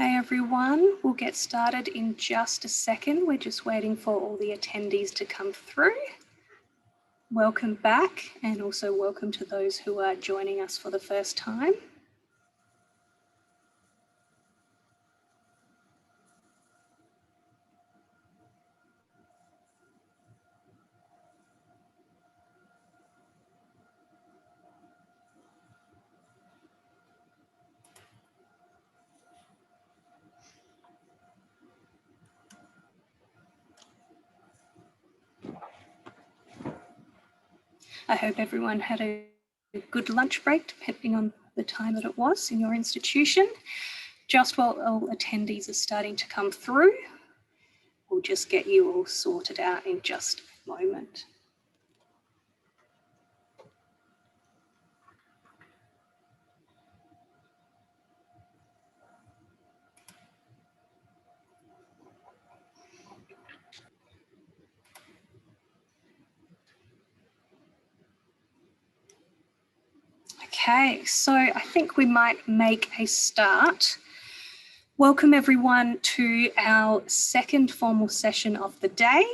Hi everyone, we'll get started in just a second. We're just waiting for all the attendees to come through. Welcome back, and also welcome to those who are joining us for the first time. I hope everyone had a good lunch break, depending on the time that it was in your institution. Just while all attendees are starting to come through, we'll just get you all sorted out in just a moment. Okay, so I think we might make a start. Welcome everyone to our second formal session of the day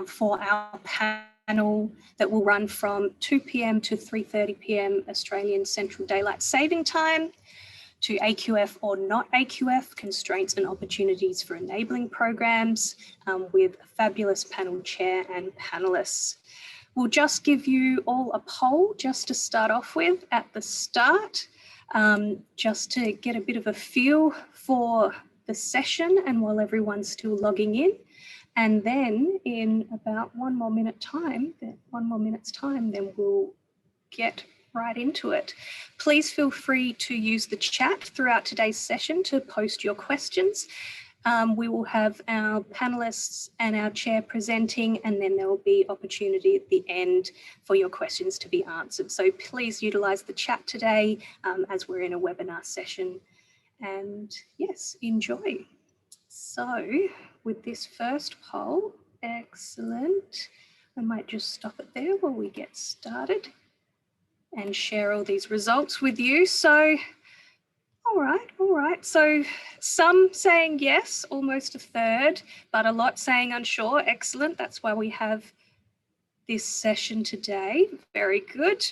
for our panel that will run from 2 p.m. to 3:30 p.m. Australian Central Daylight Saving Time, to AQF or not AQF, constraints and opportunities for enabling programs, with a fabulous panel chair and panelists. We'll just give you all a poll just to start off with at the start, just to get a bit of a feel for the session and while everyone's still logging in. And then in about one more minute's time, then we'll get right into it. Please feel free to use the chat throughout today's session to post your questions. We will have our panelists and our chair presenting, and then there will be opportunity at the end for your questions to be answered. So please utilise the chat today as we're in a webinar session. And yes, enjoy. So with this first poll, excellent. I might just stop it there while we get started and share all these results with you. So all right. So some saying yes, almost a third, but a lot saying unsure. Excellent. That's why we have this session today. Very good.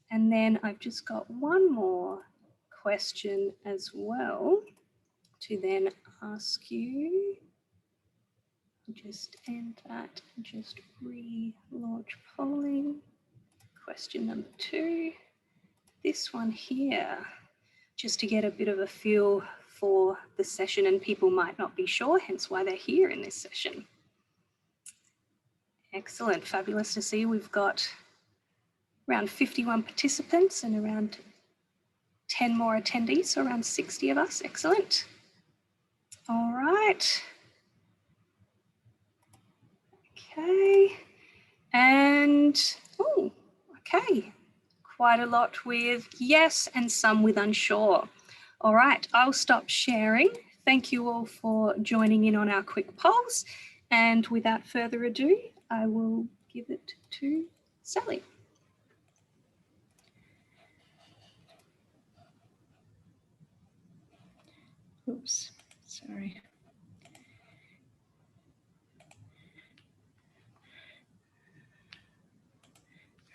And then I've just got one more question as well to then ask you. Just end that and just relaunch polling. Question number 2. This one here, just to get a bit of a feel for the session, and people might not be sure, hence why they're here in this session. Excellent, fabulous to see. We've got around 51 participants and around 10 more attendees, so around 60 of us. Excellent. All right. Okay. And, oh, okay. Quite a lot with yes and some with unsure. All right, I'll stop sharing. Thank you all for joining in on our quick polls. And without further ado, I will give it to Sally. Oops, sorry.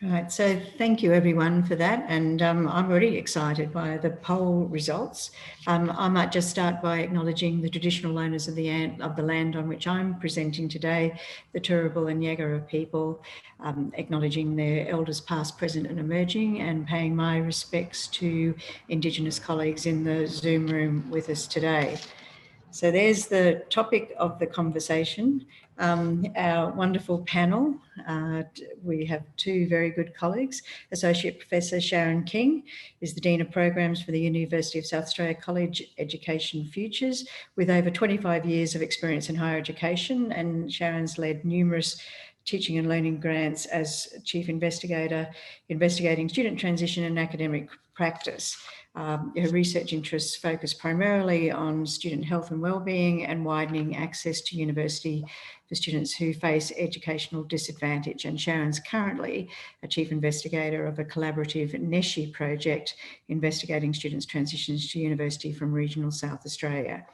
Right, so thank you everyone for that, and I'm really excited by the poll results. I might just start by acknowledging the traditional owners of the land on which I'm presenting today, the Turrbal and Yagara people, acknowledging their elders past, present and emerging, and paying my respects to Indigenous colleagues in the Zoom room with us today. So there's the topic of the conversation. Our wonderful panel, we have 2 very good colleagues. Associate Professor Sharon King is the Dean of Programs for the University of South Australia College Education Futures, with over 25 years of experience in higher education, and Sharon's led numerous teaching and learning grants as Chief Investigator, investigating student transition and academic practice. Her research interests focus primarily on student health and wellbeing and widening access to university for students who face educational disadvantage. And Sharon's currently a chief investigator of a collaborative NESHI project investigating students' transitions to university from regional South Australia.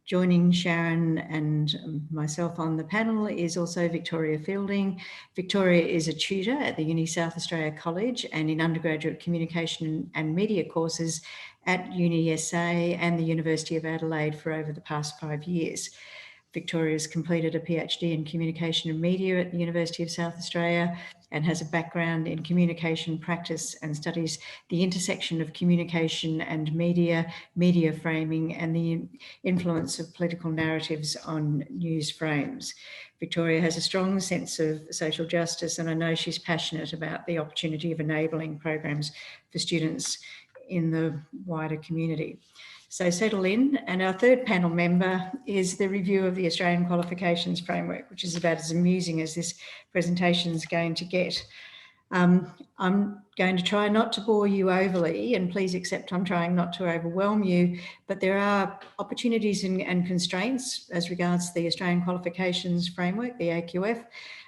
Joining Sharon and myself on the panel is also Victoria Fielding. Victoria is a tutor at the Uni South Australia College and in undergraduate communication and media courses at Uni SA and the University of Adelaide for over the past 5 years. Victoria's completed a PhD in communication and media at the University of South Australia and has a background in communication practice and studies the intersection of communication and media framing, and the influence of political narratives on news frames. Victoria has a strong sense of social justice, and I know she's passionate about the opportunity of enabling programs for students in the wider community. So settle in. And our third panel member is the review of the Australian Qualifications Framework, which is about as amusing as this presentation is going to get. I'm going to try not to bore you overly, and please accept I'm trying not to overwhelm you, but there are opportunities and constraints as regards the Australian Qualifications Framework, the AQF,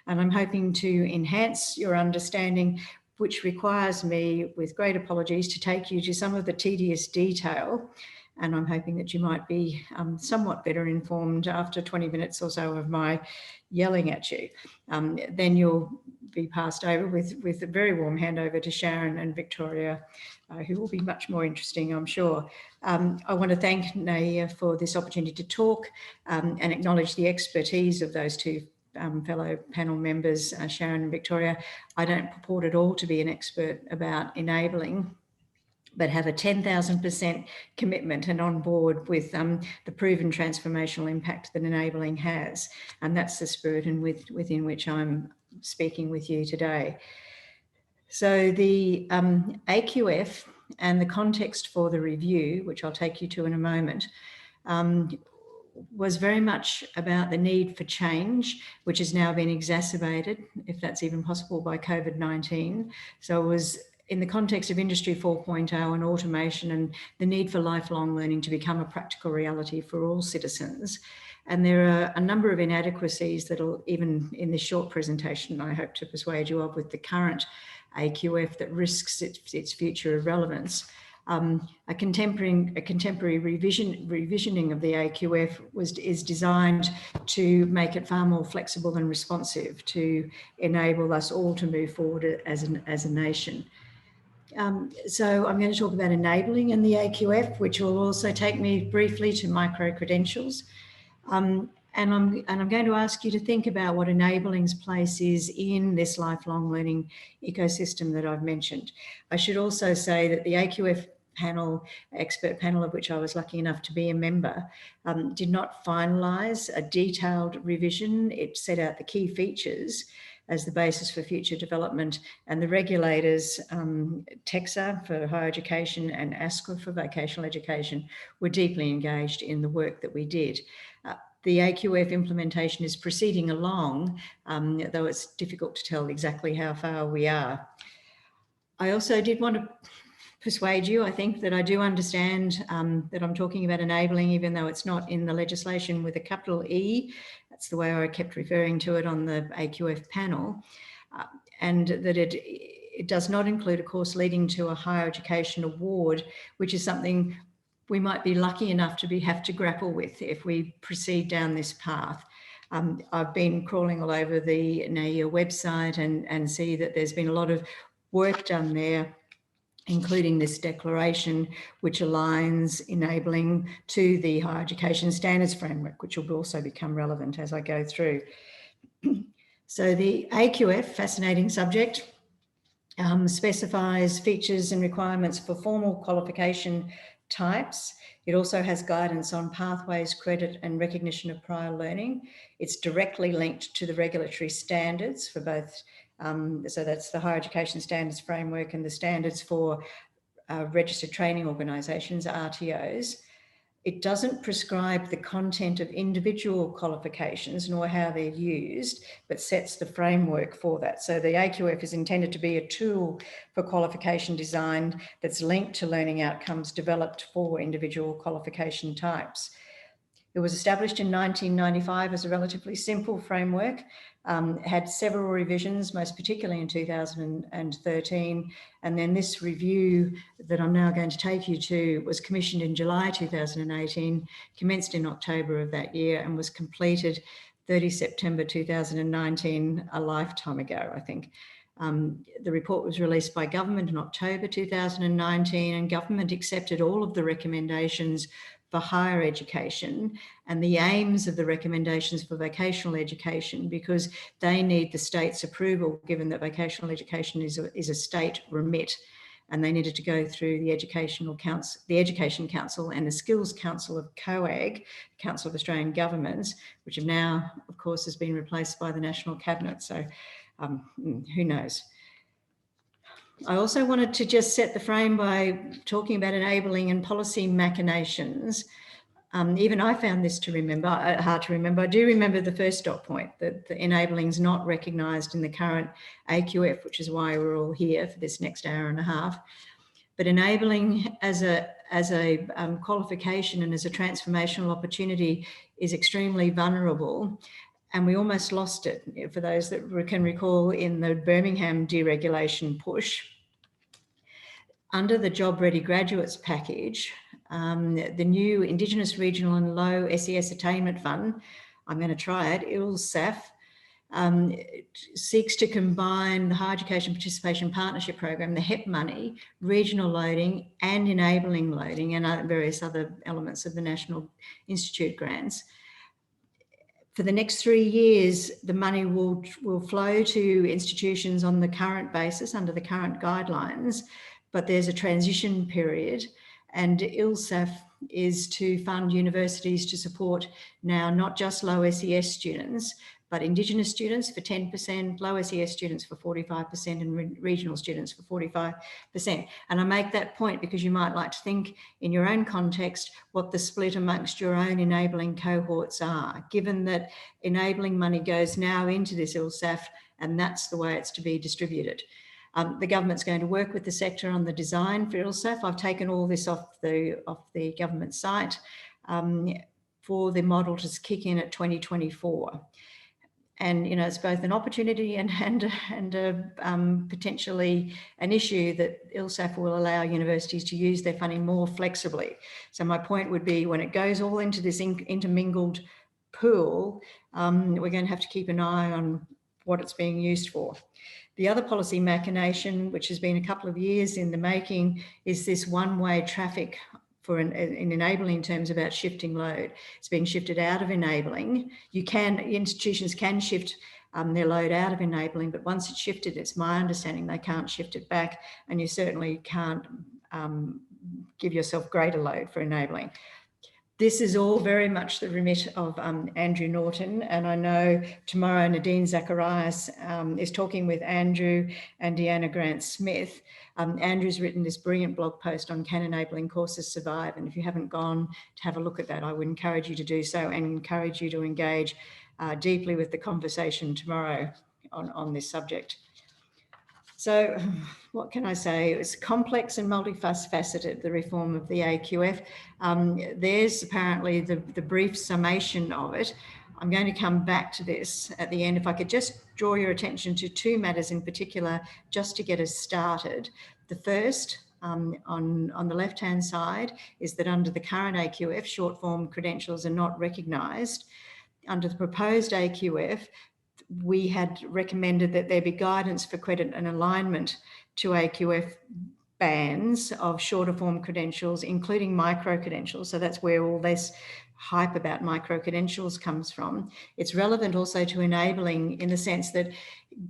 and I'm hoping to enhance your understanding, which requires me, with great apologies, to take you to some of the tedious detail. And I'm hoping that you might be somewhat better informed after 20 minutes or so of my yelling at you. Then you'll be passed over with a very warm handover to Sharon and Victoria, who will be much more interesting, I'm sure. I want to thank NAEEA for this opportunity to talk and acknowledge the expertise of those two fellow panel members, Sharon and Victoria. I don't purport at all to be an expert about enabling, but have a 10,000% commitment and on board with the proven transformational impact that enabling has. And that's the spirit within which I'm speaking with you today. So the AQF and the context for the review, which I'll take you to in a moment, was very much about the need for change, which has now been exacerbated, if that's even possible, by COVID-19. So it was in the context of Industry 4.0 and automation and the need for lifelong learning to become a practical reality for all citizens. And there are a number of inadequacies that'll, even in this short presentation, I hope to persuade you of with the current AQF, that risks its future relevance. A contemporary revisioning of the AQF is designed to make it far more flexible and responsive to enable us all to move forward as a nation. So I'm going to talk about enabling in the AQF, which will also take me briefly to micro-credentials. And I'm going to ask you to think about what enabling's place is in this lifelong learning ecosystem that I've mentioned. I should also say that the AQF panel, expert panel of which I was lucky enough to be a member, did not finalise a detailed revision. It set out the key features as the basis for future development, and the regulators, TEXA for higher education and ASQA for vocational education, were deeply engaged in the work that we did. The AQF implementation is proceeding along, though it's difficult to tell exactly how far we are. I also did want to persuade you, I think, that I do understand that I'm talking about enabling, even though it's not in the legislation with a capital E. That's the way I kept referring to it on the AQF panel, and that it does not include a course leading to a higher education award, which is something we might be lucky enough to have to grapple with if we proceed down this path. I've been crawling all over the NAEEA website and see that there's been a lot of work done there, including this declaration, which aligns enabling to the Higher Education Standards Framework, which will also become relevant as I go through. So the AQF, fascinating subject, specifies features and requirements for formal qualification types. It also has guidance on pathways, credit and recognition of prior learning. It's directly linked to the regulatory standards for both, so that's the Higher Education Standards Framework and the standards for registered training organisations, RTOs. It doesn't prescribe the content of individual qualifications nor how they're used, but sets the framework for that. So the AQF is intended to be a tool for qualification design that's linked to learning outcomes developed for individual qualification types. It was established in 1995 as a relatively simple framework, had several revisions, most particularly in 2013. And then this review that I'm now going to take you to was commissioned in July 2018, commenced in October of that year, and was completed 30 September 2019, a lifetime ago, I think. The report was released by government in October 2019, and government accepted all of the recommendations for higher education and the aims of the recommendations for vocational education, because they need the state's approval, given that vocational education is a state remit, and they needed to go through the Education Council and the Skills Council of COAG, Council of Australian Governments, which have now, of course, has been replaced by the National Cabinet. So who knows? I also wanted to just set the frame by talking about enabling and policy machinations. Even I found this hard to remember. I do remember the first dot point, that the enabling is not recognised in the current AQF, which is why we're all here for this next hour and a half. But enabling as a qualification and as a transformational opportunity is extremely vulnerable. And we almost lost it, for those that can recall, in the Birmingham deregulation push. Under the Job Ready Graduates package, the new Indigenous Regional and Low SES Attainment Fund, I'm going to try it, ILSAF, seeks to combine the Higher Education Participation Partnership Program, the HEP money, regional loading and enabling loading, and various other elements of the National Institute grants. For the next 3 years, the money will flow to institutions on the current basis, under the current guidelines, but there's a transition period, and ILSAF is to fund universities to support now not just low SES students, but Indigenous students for 10%, low SES students for 45%, and regional students for 45%. And I make that point because you might like to think in your own context what the split amongst your own enabling cohorts are, given that enabling money goes now into this ILSAF, and that's the way it's to be distributed. The government's going to work with the sector on the design for ILSAF. I've taken all this off the government site for the model to kick in at 2024. And, you know, it's both an opportunity and potentially an issue that ILSAF will allow universities to use their funding more flexibly. So my point would be, when it goes all into this intermingled pool, we're going to have to keep an eye on what it's being used for. The other policy machination, which has been a couple of years in the making, is this one-way traffic for in enabling terms about shifting load. It's being shifted out of enabling. Institutions can shift their load out of enabling, but once it's shifted, it's my understanding they can't shift it back, and you certainly can't give yourself greater load for enabling. This is all very much the remit of Andrew Norton, and I know tomorrow Nadine Zacharias is talking with Andrew and Deanna Grant-Smith. Andrew's written this brilliant blog post on Can Enabling Courses Survive? And if you haven't gone to have a look at that, I would encourage you to do so, and encourage you to engage deeply with the conversation tomorrow on this subject. So what can I say? It's complex and multifaceted, the reform of the AQF. There's apparently the brief summation of it. I'm going to come back to this at the end. If I could just draw your attention to two matters in particular, just to get us started. The first, on the left-hand side, is that under the current AQF, short form credentials are not recognised. Under the proposed AQF, we had recommended that there be guidance for credit and alignment to AQF bands of shorter form credentials, including micro credentials. So that's where all this hype about micro credentials comes from. It's relevant also to enabling, in the sense that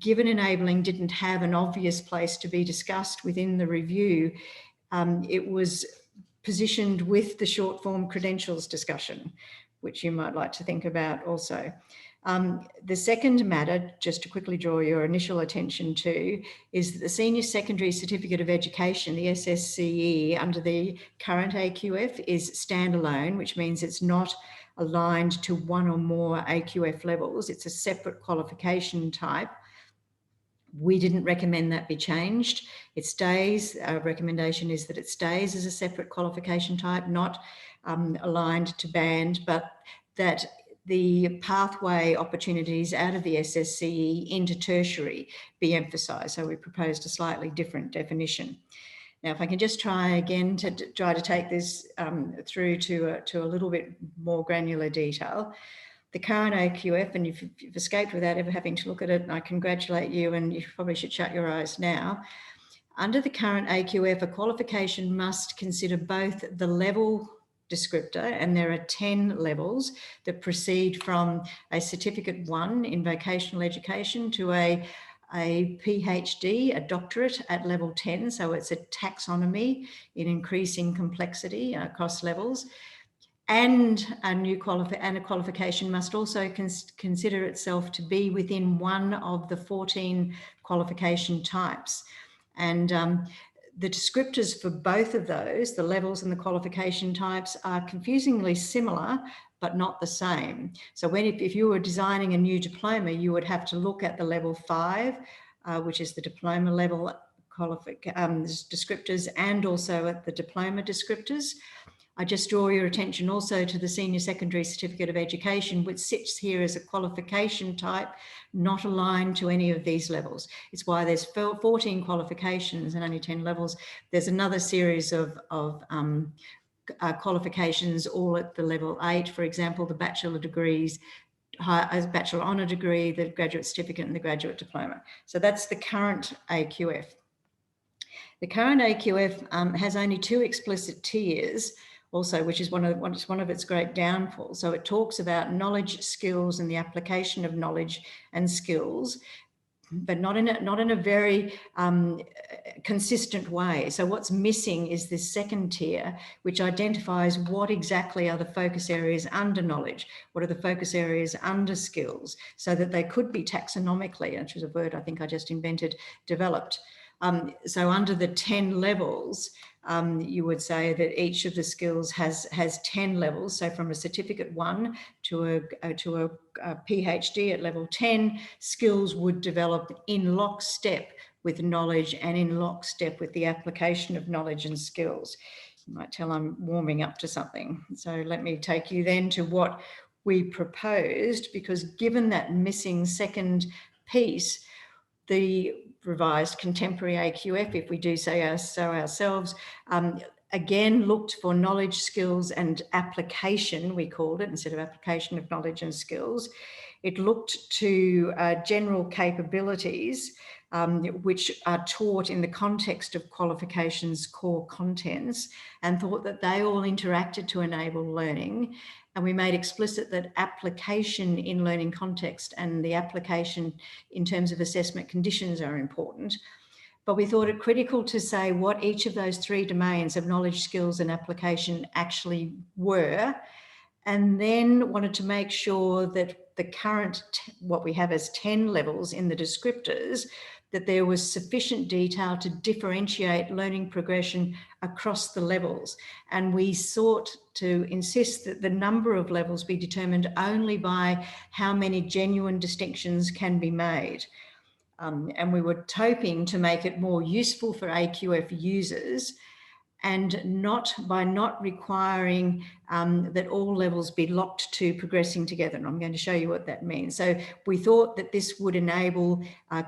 given enabling didn't have an obvious place to be discussed within the review, it was positioned with the short form credentials discussion, which you might like to think about also. The second matter, just to quickly draw your initial attention to, is that the Senior Secondary Certificate of Education, the SSCE, under the current AQF is standalone, which means it's not aligned to one or more AQF levels. It's a separate qualification type. We didn't recommend that be changed. It stays, our recommendation is that it stays as a separate qualification type, not aligned to band, but that the pathway opportunities out of the SSCE into tertiary be emphasised. So we proposed a slightly different definition. Now, if I can just try again to try to take this through to a little bit more granular detail. The current AQF, and if you've escaped without ever having to look at it, and I congratulate you, and you probably should shut your eyes now. Under the current AQF, a qualification must consider both the level descriptor, and there are 10 levels that proceed from a Certificate 1 in vocational education to a PhD, a doctorate at level 10. So it's a taxonomy in increasing complexity across levels. And a qualification must also consider itself to be within one of the 14 qualification types. And the descriptors for both of those, the levels and the qualification types, are confusingly similar, but not the same. So if you were designing a new diploma, you would have to look at the level 5, which is the diploma level descriptors, and also at the diploma descriptors. I just draw your attention also to the Senior Secondary Certificate of Education, which sits here as a qualification type, not aligned to any of these levels. It's why there's 14 qualifications and only 10 levels. There's another series of qualifications all at the level 8, for example, the bachelor degrees, a bachelor honour degree, the graduate certificate and the graduate diploma. So that's the current AQF. The current AQF has only 2 explicit tiers also, which is one of its great downfalls. So it talks about knowledge, skills, and the application of knowledge and skills, but not in a very consistent way. So what's missing is this second tier, which identifies what exactly are the focus areas under knowledge, what are the focus areas under skills, so that they could be taxonomically, which is a word I think I just invented, developed. So under the 10 levels, you would say that each of the skills has 10 levels. So from a Certificate 1 to a PhD at level 10, skills would develop in lockstep with knowledge and in lockstep with the application of knowledge and skills. You might tell I'm warming up to something. So let me take you then to what we proposed, because given that missing second piece, the revised contemporary AQF, if we do say so ourselves, again looked for knowledge, skills and application, we called it, instead of application of knowledge and skills. It looked to general capabilities, which are taught in the context of qualifications core contents, and thought that they all interacted to enable learning. And we made explicit that application in learning context and the application in terms of assessment conditions are important. But we thought it critical to say what each of those 3 domains of knowledge, skills and application actually were, and then wanted to make sure that the current, what we have as 10 levels in the descriptors, that there was sufficient detail to differentiate learning progression across the levels. And we sought to insist that the number of levels be determined only by how many genuine distinctions can be made. And we were hoping to make it more useful for AQF users, and not requiring that all levels be locked to progressing together. And I'm going to show you what that means. So we thought that this would enable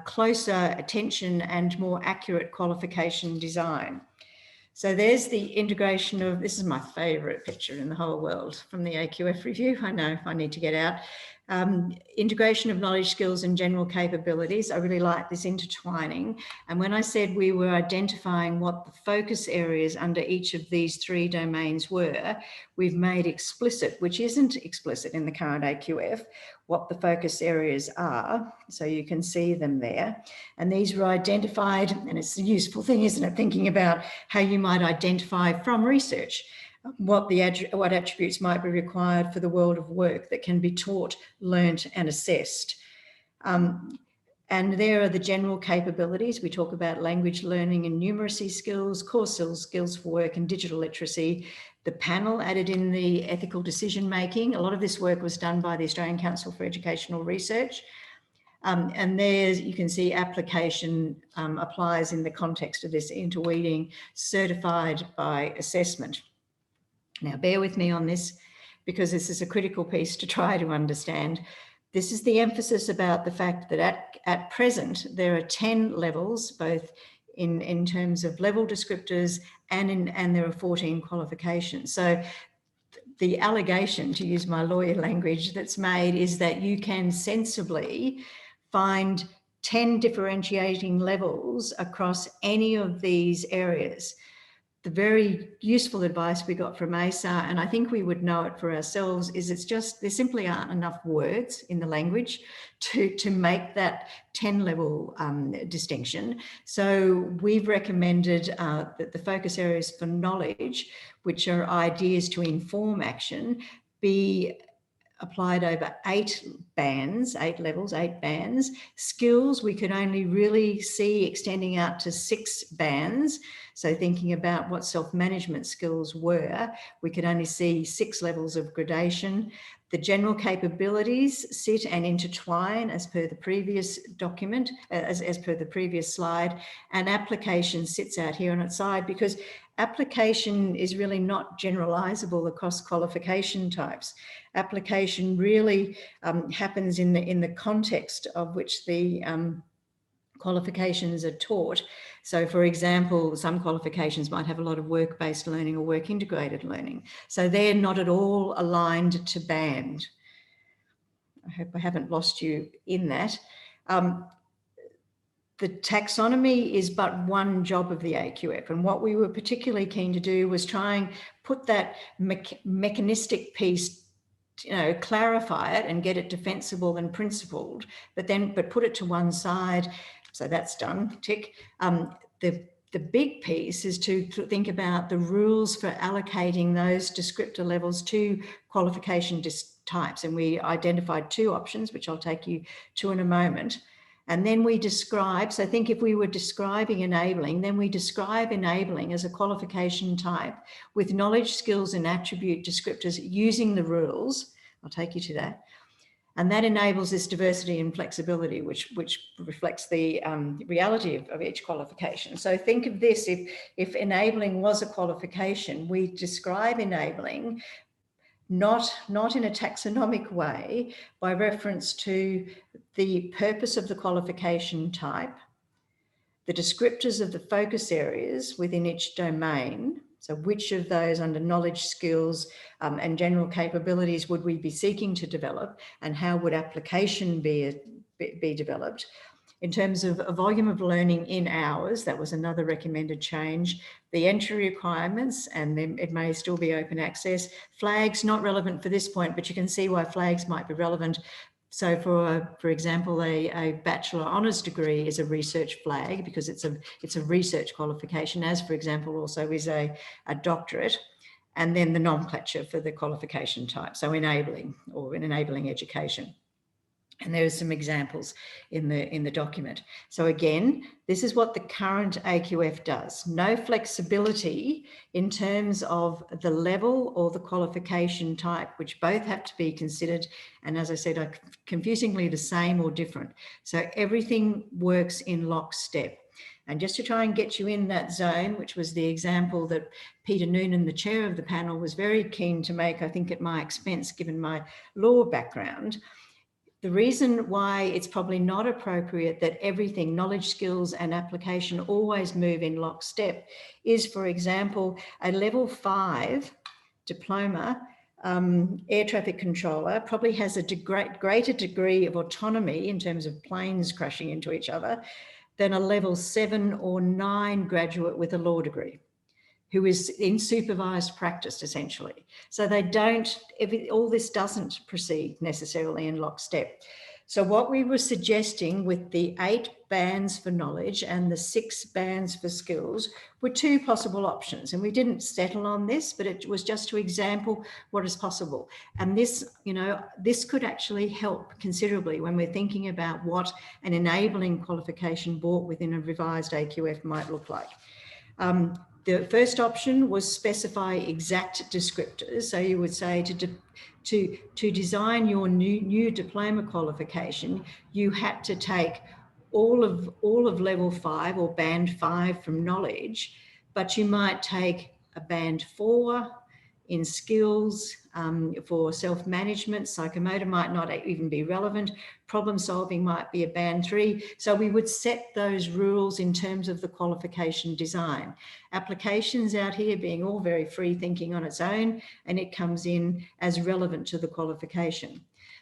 closer attention and more accurate qualification design. So there's the integration of, this is my favourite picture in the whole world from the AQF review. I know I need to get out. Integration of knowledge, skills and general capabilities. I really like this intertwining. And when I said we were identifying what the focus areas under each of these 3 domains were, we've made explicit, which isn't explicit in the current AQF, what the focus areas are. So you can see them there. And these were identified, and it's a useful thing, isn't it? Thinking about how you might identify from research what attributes might be required for the world of work that can be taught, learnt and assessed. And there are the general capabilities. We talk about language learning and numeracy skills, core skills for work and digital literacy. The panel added in the ethical decision making. A lot of this work was done by the Australian Council for Educational Research. And there's, you can see application applies in the context of this interweaving, certified by assessment. Now, bear with me on this, because this is a critical piece to try to understand. This is the emphasis about the fact that at present, there are 10 levels, both in terms of level descriptors and there are 14 qualifications. So the allegation, to use my lawyer language, that's made is that you can sensibly find 10 differentiating levels across any of these areas. The very useful advice we got from ASA, and I think we would know it for ourselves, is it's just there simply aren't enough words in the language to make that 10 level distinction. So we've recommended that the focus areas for knowledge, which are ideas to inform action, be applied over 8 bands, 8 levels, 8 bands. Skills, we could only really see extending out to 6 bands. So thinking about what self-management skills were, we could only see 6 levels of gradation. The general capabilities sit and intertwine as per the previous document, as per the previous slide, and application sits out here on its side because application is really not generalizable across qualification types. Application really happens in the context of which the qualifications are taught. So for example, some qualifications might have a lot of work-based learning or work-integrated learning. So they're not at all aligned to band. I hope I haven't lost you in that. The taxonomy is but one job of the AQF, and what we were particularly keen to do was try and put that mechanistic piece, clarify it and get it defensible and principled, but put it to one side. So that's done, tick. The big piece is to think about the rules for allocating those descriptor levels to qualification types, and we identified 2 options, which I'll take you to in a moment. And then we describe, so think if we were describing enabling, then we describe enabling as a qualification type with knowledge, skills, and attribute descriptors using the rules. I'll take you to that. And that enables this diversity and flexibility, which reflects the reality of each qualification. So think of this, if enabling was a qualification, we describe enabling not in a taxonomic way, by reference to the purpose of the qualification type, the descriptors of the focus areas within each domain. So which of those under knowledge, skills, and general capabilities would we be seeking to develop, and how would application be developed? In terms of a volume of learning in hours, that was another recommended change. The entry requirements, and then it may still be open access. Flags, not relevant for this point, but you can see why flags might be relevant. So for example, a bachelor honours degree is a research flag because it's a research qualification, as for example also is a doctorate, and then the nomenclature for the qualification type. So enabling, or in enabling education. And there are some examples in the document. So again, this is what the current AQF does. No flexibility in terms of the level or the qualification type, which both have to be considered. And as I said, are confusingly the same or different. So everything works in lockstep. And just to try and get you in that zone, which was the example that Peter Noonan, the chair of the panel, was very keen to make, I think at my expense, given my law background. The reason why it's probably not appropriate that everything, knowledge, skills, and application always move in lockstep is, for example, a level 5 diploma air traffic controller probably has a greater degree of autonomy in terms of planes crashing into each other than a level 7 or 9 graduate with a law degree, who is in supervised practice, essentially. So they don't, all this doesn't proceed necessarily in lockstep. So what we were suggesting with the 8 bands for knowledge and the 6 bands for skills were 2 possible options. And we didn't settle on this, but it was just to example what is possible. And this, this could actually help considerably when we're thinking about what an enabling qualification brought within a revised AQF might look like. The first option was specify exact descriptors. So you would say to design your new diploma qualification, you had to take all of level 5 or band 5 from knowledge, but you might take a band 4 in skills, For self-management, psychomotor might not even be relevant. Problem solving might be a band 3. So we would set those rules in terms of the qualification design. Applications out here being all very free thinking on its own, and it comes in as relevant to the qualification.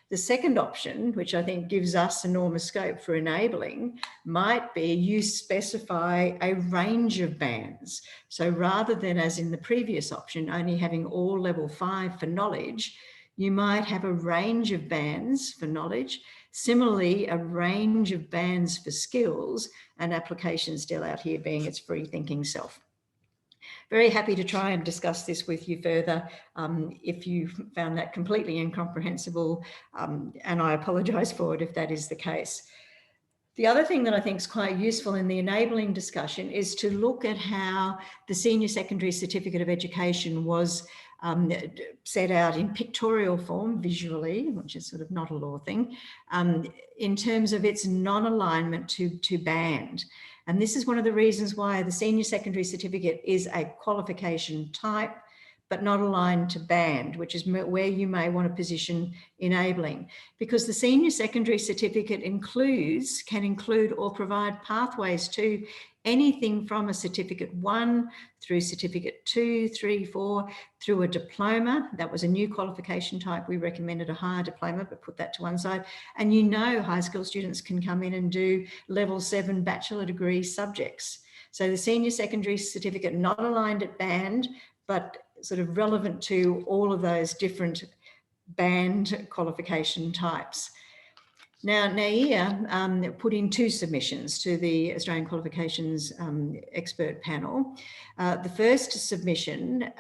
The second option, which I think gives us enormous scope for enabling, might be you specify a range of bands. So rather than, as in the previous option, only having all level 5 for knowledge, you might have a range of bands for knowledge. Similarly, a range of bands for skills, and application still out here being its free thinking self. Very happy to try and discuss this with you further if you found that completely incomprehensible, and I apologise for it if that is the case. The other thing that I think is quite useful in the enabling discussion is to look at how the Senior Secondary Certificate of Education was set out in pictorial form, visually, which is sort of not a law thing, in terms of its non-alignment to band. And this is one of the reasons why the Senior Secondary Certificate is a qualification type, but not aligned to band, which is where you may want to position enabling. Because the Senior Secondary Certificate can include or provide pathways to anything from a Certificate 1 through Certificate 2, 3, 4, through a diploma. That was a new qualification type. We recommended a higher diploma, but put that to one side. And you know, high school students can come in and do level 7 bachelor degree subjects. So the Senior Secondary Certificate, not aligned at band, but sort of relevant to all of those different band qualification types. Now, NAEEA put in 2 submissions to the Australian Qualifications Expert Panel. The first submission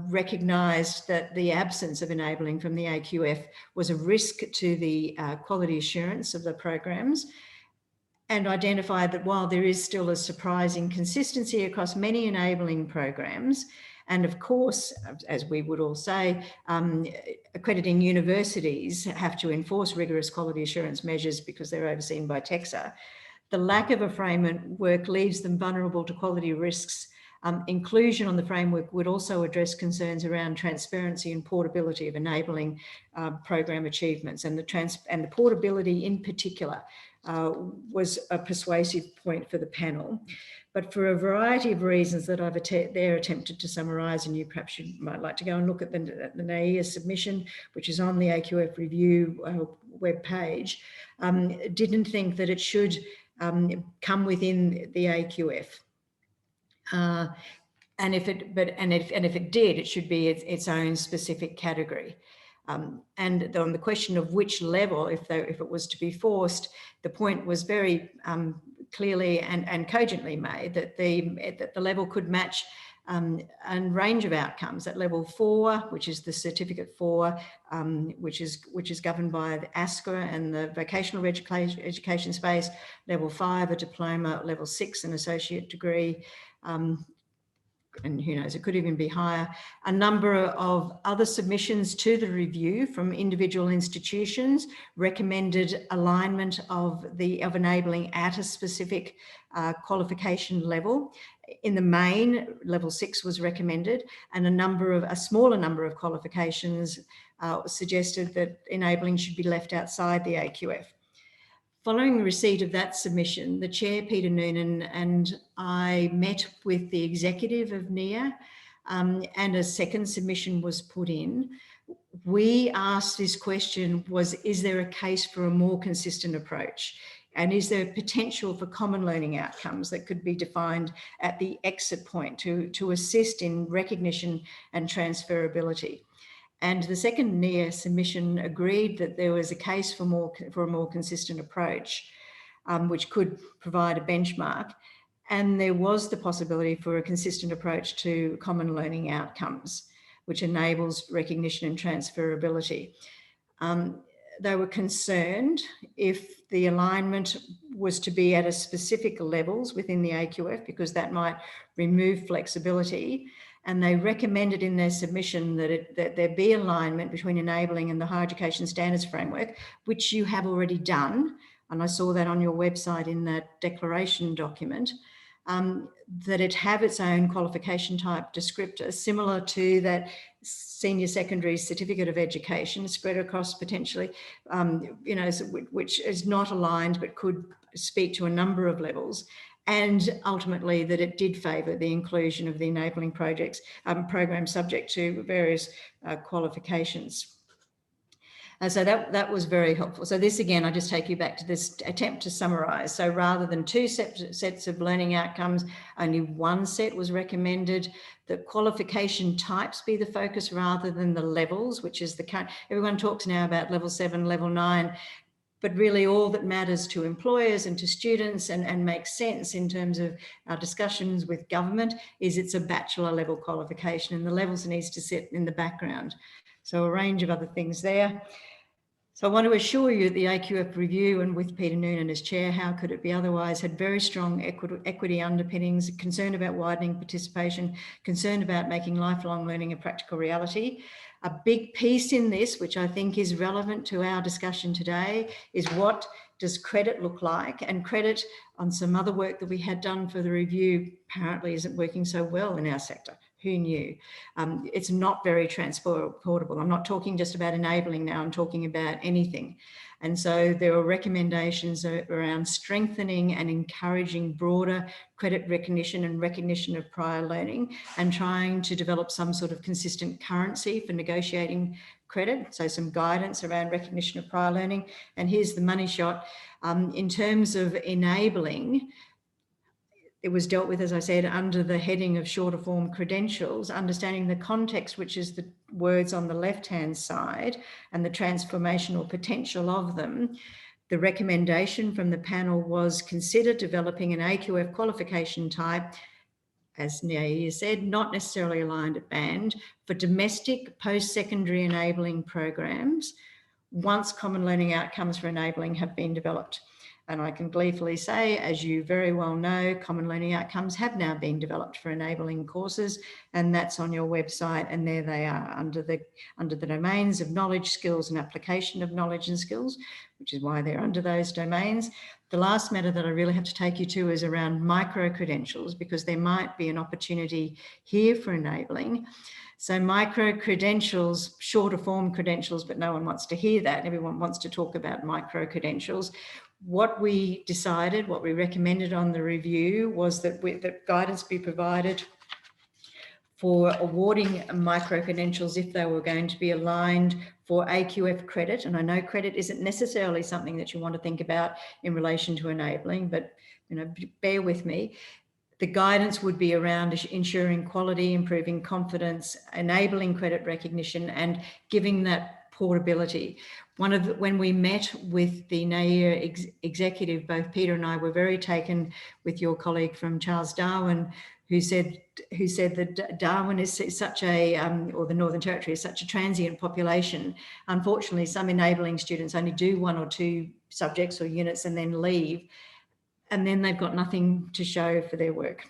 recognised that the absence of enabling from the AQF was a risk to the quality assurance of the programs, and identified that while there is still a surprising consistency across many enabling programs, and of course, as we would all say, accrediting universities have to enforce rigorous quality assurance measures because they're overseen by TEXA. The lack of a framework leaves them vulnerable to quality risks. Inclusion on the framework would also address concerns around transparency and portability of enabling program achievements, and the portability in particular was a persuasive point for the panel. But for a variety of reasons that I've attempted to summarise, and perhaps you might like to go and look at the NAEEA submission, which is on the AQF review webpage, didn't think that it should come within the AQF. And if it did, it should be its own specific category. And on the question of which level, if it was to be forced, the point was very clearly and cogently made that the level could match a range of outcomes. At level 4, which is the Certificate 4, which is governed by the ASCA and the vocational education space. Level 5, a diploma. Level 6, an associate degree. And who knows, it could even be higher. A number of other submissions to the review from individual institutions recommended alignment of enabling at a specific qualification level. In the main, level 6 was recommended, and a smaller number of qualifications suggested that enabling should be left outside the AQF. Following the receipt of that submission, the Chair, Peter Noonan, and I met with the executive of NAEEA, and a second submission was put in. We asked this question, is there a case for a more consistent approach? And is there potential for common learning outcomes that could be defined at the exit point to assist in recognition and transferability? And the second NAEEA submission agreed that there was a case for a more consistent approach, which could provide a benchmark. And there was the possibility for a consistent approach to common learning outcomes, which enables recognition and transferability. They were concerned if the alignment was to be at a specific levels within the AQF, because that might remove flexibility. And they recommended in their submission that there be alignment between enabling and the Higher Education Standards Framework, which you have already done. And I saw that on your website in that declaration document. that it have its own qualification type descriptor, similar to that senior secondary certificate of education, spread across potentially, you know, which is not aligned but could speak to a number of levels. And ultimately that it did favour the inclusion of the enabling projects program subject to various qualifications. So that was very helpful. So this, again, I just take you back to this attempt to summarise. So rather than two sets of learning outcomes, only one set was recommended. The qualification types be the focus rather than the levels, which is the current. Everyone talks now about level 7, level 9, but really all that matters to employers and to students and makes sense in terms of our discussions with government is it's a bachelor level qualification, and the levels needs to sit in the background. So a range of other things there. So I want to assure you that the AQF review, and with Peter Noonan as chair, how could it be otherwise, had very strong equity underpinnings, concern about widening participation, concern about making lifelong learning a practical reality. A big piece in this, which I think is relevant to our discussion today, is what does credit look like? And credit on some other work that we had done for the review apparently isn't working so well in our sector. Who knew? It's not very transportable. I'm not talking just about enabling now, I'm talking about anything. And so there are recommendations around strengthening and encouraging broader credit recognition and recognition of prior learning, and trying to develop some sort of consistent currency for negotiating credit. So some guidance around recognition of prior learning. And here's the money shot. In terms of enabling, it was dealt with, as I said, under the heading of shorter form credentials, understanding the context, which is the words on the left-hand side, and the transformational potential of them. The recommendation from the panel was consider developing an AQF qualification type, as NAEEA said, not necessarily aligned at band, for domestic post-secondary enabling programs once common learning outcomes for enabling have been developed. And I can gleefully say, as you very well know, common learning outcomes have now been developed for enabling courses, and that's on your website, and there they are under the domains of knowledge, skills and application of knowledge and skills, which is why they're under those domains. The last matter that I really have to take you to is around micro-credentials, because there might be an opportunity here for enabling. So micro-credentials, shorter form credentials, but no one wants to hear that. Everyone wants to talk about micro-credentials. What we decided, what we recommended on the review was that guidance be provided for awarding micro-credentials if they were going to be aligned for AQF credit. And I know credit isn't necessarily something that you want to think about in relation to enabling, but bear with me. The guidance would be around ensuring quality, improving confidence, enabling credit recognition, and giving that portability. When we met with the NAEEA executive, both Peter and I were very taken with your colleague from Charles Darwin, who said that Darwin is such a, or the Northern Territory is such a transient population. Unfortunately, some enabling students only do 1 or 2 subjects or units and then leave, and then they've got nothing to show for their work.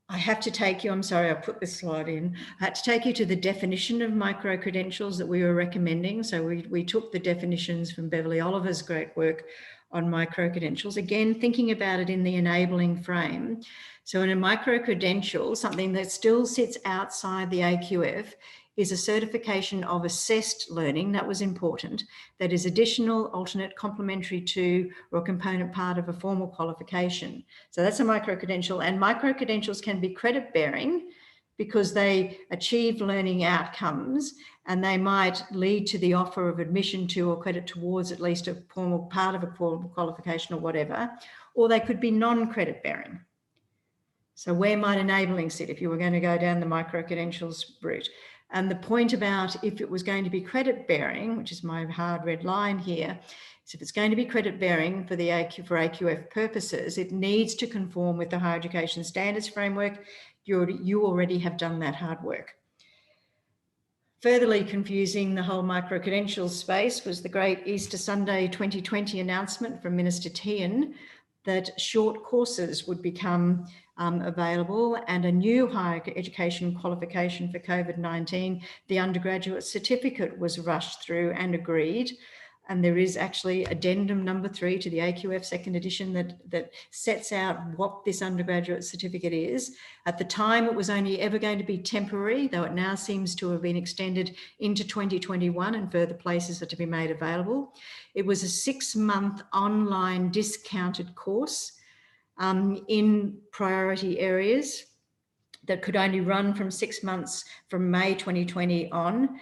I have to take you, I'm sorry, I put this slide in. I had to take you to the definition of micro-credentials that we were recommending. So we took the definitions from Beverly Oliver's great work on micro-credentials, again, thinking about it in the enabling frame. So in a micro-credential, something that still sits outside the AQF is a certification of assessed learning, that was important, that is additional, alternate, complementary to, or component part of a formal qualification. So that's a micro-credential, and micro-credentials can be credit-bearing because they achieve learning outcomes, and they might lead to the offer of admission to or credit towards at least a formal part of a formal qualification or whatever, or they could be non-credit-bearing. So where might enabling sit if you were going to go down the micro-credentials route? And the point about if it was going to be credit bearing, which is my hard red line here, is if it's going to be credit bearing for AQF purposes, it needs to conform with the Higher Education Standards Framework. You already have done that hard work. Furtherly confusing the whole micro-credentials space was the great Easter Sunday 2020 announcement from Minister Tehan that short courses would become available, and a new higher education qualification for COVID-19, the undergraduate certificate, was rushed through and agreed. And there is actually addendum number 3 to the AQF second edition that sets out what this undergraduate certificate is. At the time, it was only ever going to be temporary, though it now seems to have been extended into 2021 and further places are to be made available. It was a 6-month online discounted course in priority areas that could only run from 6 months from May 2020 on.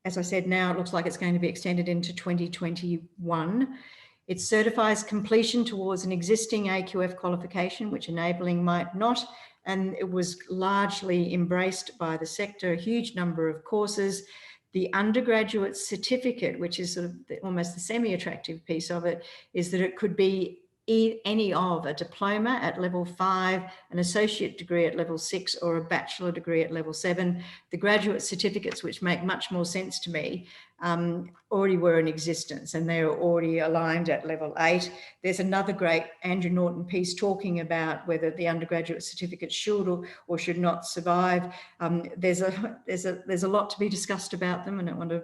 As I said, now it looks like it's going to be extended into 2021. It certifies completion towards an existing AQF qualification, which enabling might not, and it was largely embraced by the sector, a huge number of courses. The undergraduate certificate, which is sort of almost the semi-attractive piece of it, is that it could be any of a diploma at level 5, an associate degree at level 6, or a bachelor degree at level 7. The graduate certificates, which make much more sense to me, already were in existence and they're already aligned at level 8. There's another great Andrew Norton piece talking about whether the undergraduate certificate should or should not survive. There's a lot to be discussed about them, and I don't want to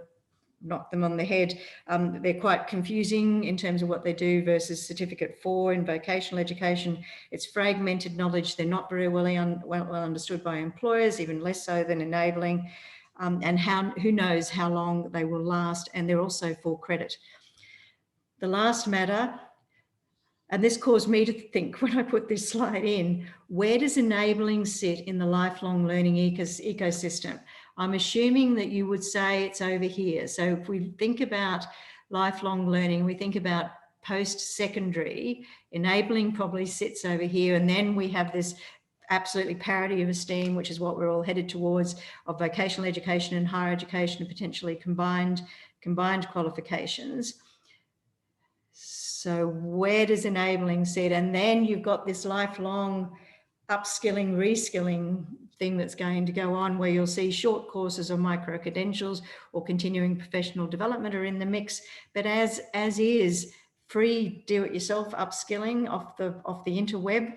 knock them on the head. They're quite confusing in terms of what they do versus Certificate 4 in vocational education. It's fragmented knowledge. They're not very well understood by employers, even less so than enabling. And who knows how long they will last, and they're also for credit. The last matter, and this caused me to think when I put this slide in, where does enabling sit in the lifelong learning ecosystem? I'm assuming that you would say it's over here. So if we think about lifelong learning, we think about post-secondary, enabling probably sits over here, and then we have this absolutely parity of esteem, which is what we're all headed towards, of vocational education and higher education and potentially combined qualifications. So where does enabling sit? And then you've got this lifelong upskilling, reskilling thing that's going to go on, where you'll see short courses or micro credentials or continuing professional development are in the mix. But as is free do-it-yourself upskilling off the interweb,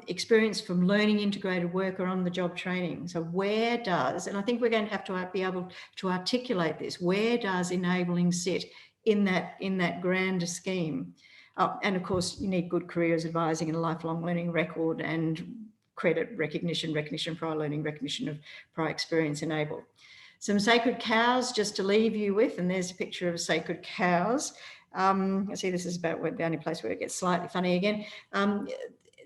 experience from learning integrated work or on-the-job training. So where does, and I think we're going to have to be able to articulate this, where does enabling sit in that grander scheme? And of course, you need good careers advising and a lifelong learning record and credit recognition, prior learning, recognition of prior experience enabled. Some sacred cows just to leave you with, and there's a picture of sacred cows. I see this is about the only place where it gets slightly funny again.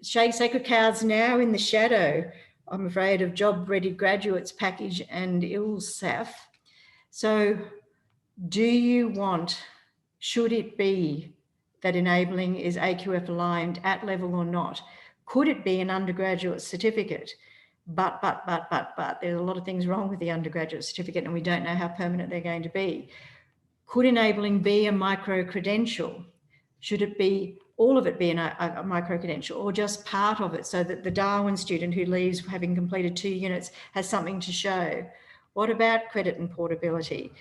Sacred cows now in the shadow, I'm afraid, of Job Ready Graduates Package and ILSAF. So do you want, should it be that enabling is AQF aligned at level or not? Could it be an undergraduate certificate? But, there's a lot of things wrong with the undergraduate certificate and we don't know how permanent they're going to be. Could enabling be a micro-credential? Should it be, all of it be a micro-credential, or just part of it, so that the Darwin student who leaves having completed 2 units has something to show? What about credit and portability?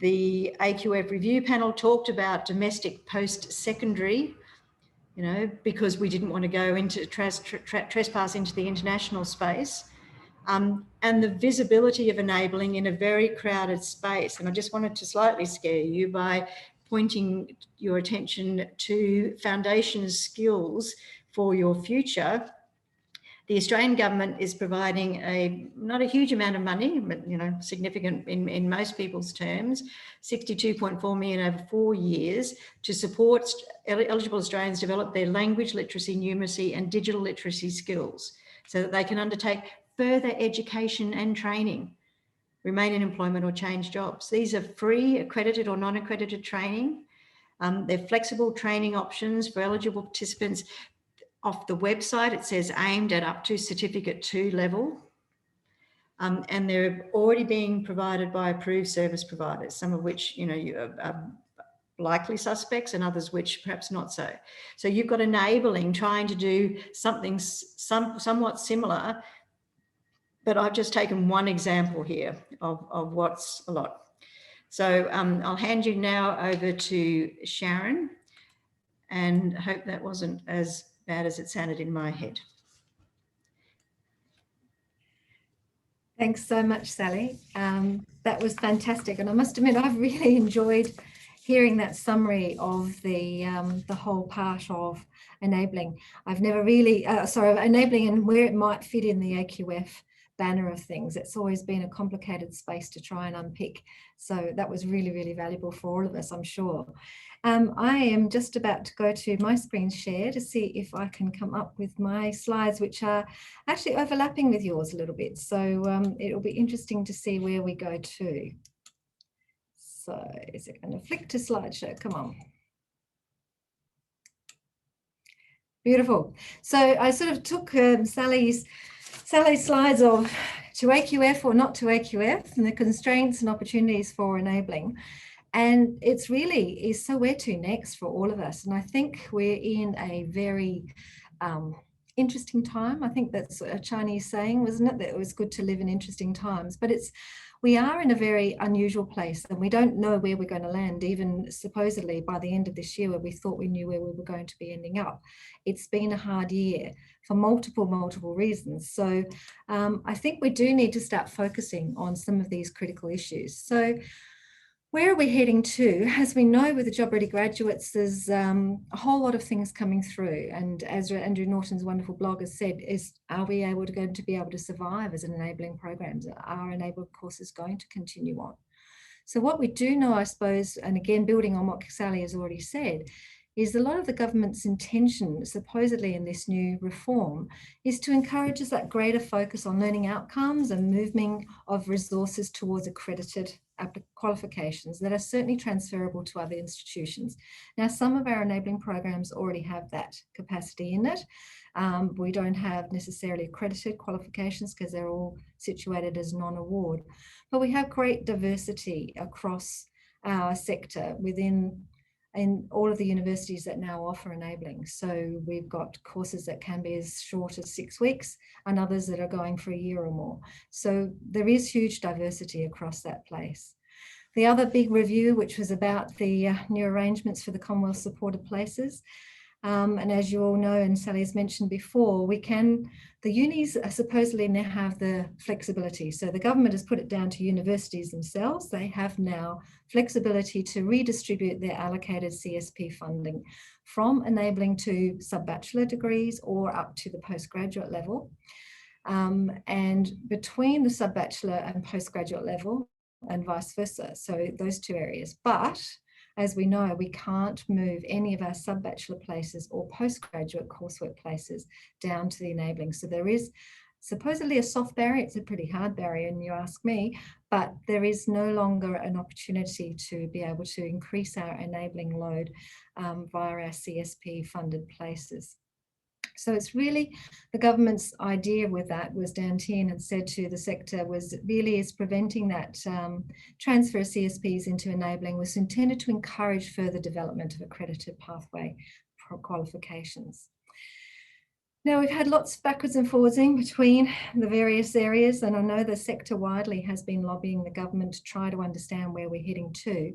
The AQF review panel talked about domestic post-secondary, you know, because we didn't want to go into trespass into the international space, and the visibility of enabling in a very crowded space. And I just wanted to slightly scare you by pointing your attention to foundation skills for your future. The Australian government is providing not a huge amount of money, but significant in most people's terms, 62.4 million over 4 years to support eligible Australians develop their language literacy, numeracy and digital literacy skills so that they can undertake further education and training, remain in employment or change jobs. These are free, accredited or non-accredited training. They're flexible training options for eligible participants. Off the website, it says aimed at up to Certificate 2 level. And they're already being provided by approved service providers, some of which, are likely suspects and others which perhaps not so. So you've got enabling trying to do something somewhat similar, but I've just taken one example here of what's a lot. So I'll hand you now over to Sharon, and hope that wasn't as bad as it sounded in my head. Thanks so much, Sally. That was fantastic. And I must admit, I've really enjoyed hearing that summary of the whole part of enabling. I've never really, enabling and where it might fit in the AQF banner of things. It's always been a complicated space to try and unpick. So that was really, really valuable for all of us, I'm sure. I am just about to go to my screen share to see if I can come up with my slides, which are actually overlapping with yours a little bit. So it'll be interesting to see where we go to. So is it going to flick to slideshow? Come on. Beautiful. So I sort of took Sally's slides of To AQF or not To AQF and the constraints and opportunities for enabling. And it's really is so where to next for all of us. And I think we're in a very interesting time. I think that's a Chinese saying, wasn't it? That it was good to live in interesting times. But we are in a very unusual place and we don't know where we're going to land, even supposedly by the end of this year where we thought we knew where we were going to be ending up. It's been a hard year for multiple reasons. So I think we do need to start focusing on some of these critical issues. So where are we heading to? As we know with the job ready graduates, there's a whole lot of things coming through. And as Andrew Norton's wonderful blog has said, are we going to be able to survive as an enabling programs? Are enabled courses going to continue on? So what we do know, I suppose, and again, building on what Sally has already said, is a lot of the government's intention, supposedly in this new reform, is to encourage us that greater focus on learning outcomes and movement of resources towards accredited qualifications that are certainly transferable to other institutions. Now, some of our enabling programs already have that capacity in it. We don't have necessarily accredited qualifications because they're all situated as non-award, but we have great diversity across our sector within all of the universities that now offer enabling. So we've got courses that can be as short as 6 weeks and others that are going for a year or more. So there is huge diversity across that place. The other big review, which was about the new arrangements for the Commonwealth supported places. And as you all know, and Sally has mentioned before, the unis supposedly now have the flexibility. So the government has put it down to universities themselves. They have now flexibility to redistribute their allocated CSP funding from enabling to sub-bachelor degrees or up to the postgraduate level. And between the sub-bachelor and postgraduate level and vice versa. So those two areas. But as we know, we can't move any of our sub-bachelor places or postgraduate coursework places down to the enabling. So there is supposedly a soft barrier. It's a pretty hard barrier, and you ask me, but there is no longer an opportunity to be able to increase our enabling load via our CSP funded places. So it's really the government's idea with that was Anthea and said to the sector was really is preventing that transfer of CSPs into enabling was intended to encourage further development of accredited pathway qualifications. Now we've had lots of backwards and forwardsing between the various areas, and I know the sector widely has been lobbying the government to try to understand where we're heading to.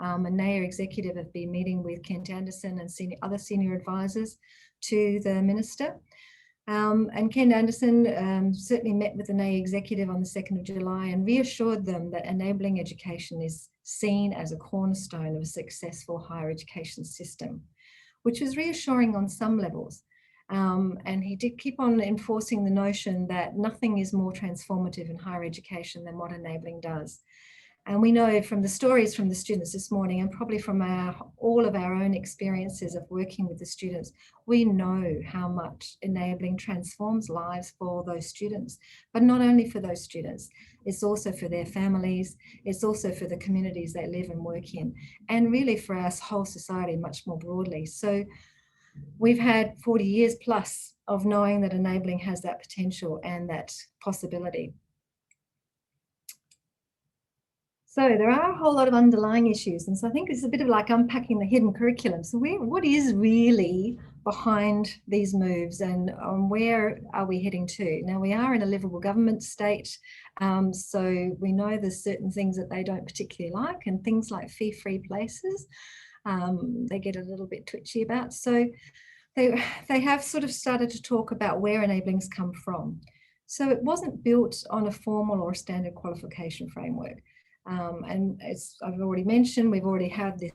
A NAEEA executive have been meeting with Kent Anderson and other senior advisors to the minister. And Ken Anderson certainly met with the NAEEA executive on the 2nd of July and reassured them that enabling education is seen as a cornerstone of a successful higher education system, which was reassuring on some levels. And he did keep on enforcing the notion that nothing is more transformative in higher education than what enabling does. And we know from the stories from the students this morning and probably from all of our own experiences of working with the students, we know how much enabling transforms lives for those students, but not only for those students, it's also for their families, it's also for the communities they live and work in, and really for our whole society much more broadly. So we've had 40 years plus of knowing that enabling has that potential and that possibility. So there are a whole lot of underlying issues. And so I think it's a bit of like unpacking the hidden curriculum. So what is really behind these moves and where are we heading to? Now we are in a livable government state. So we know there's certain things that they don't particularly like, and things like fee-free places, they get a little bit twitchy about. So they have sort of started to talk about where enablings come from. So it wasn't built on a formal or standard qualification framework. And as I've already mentioned, we've already had this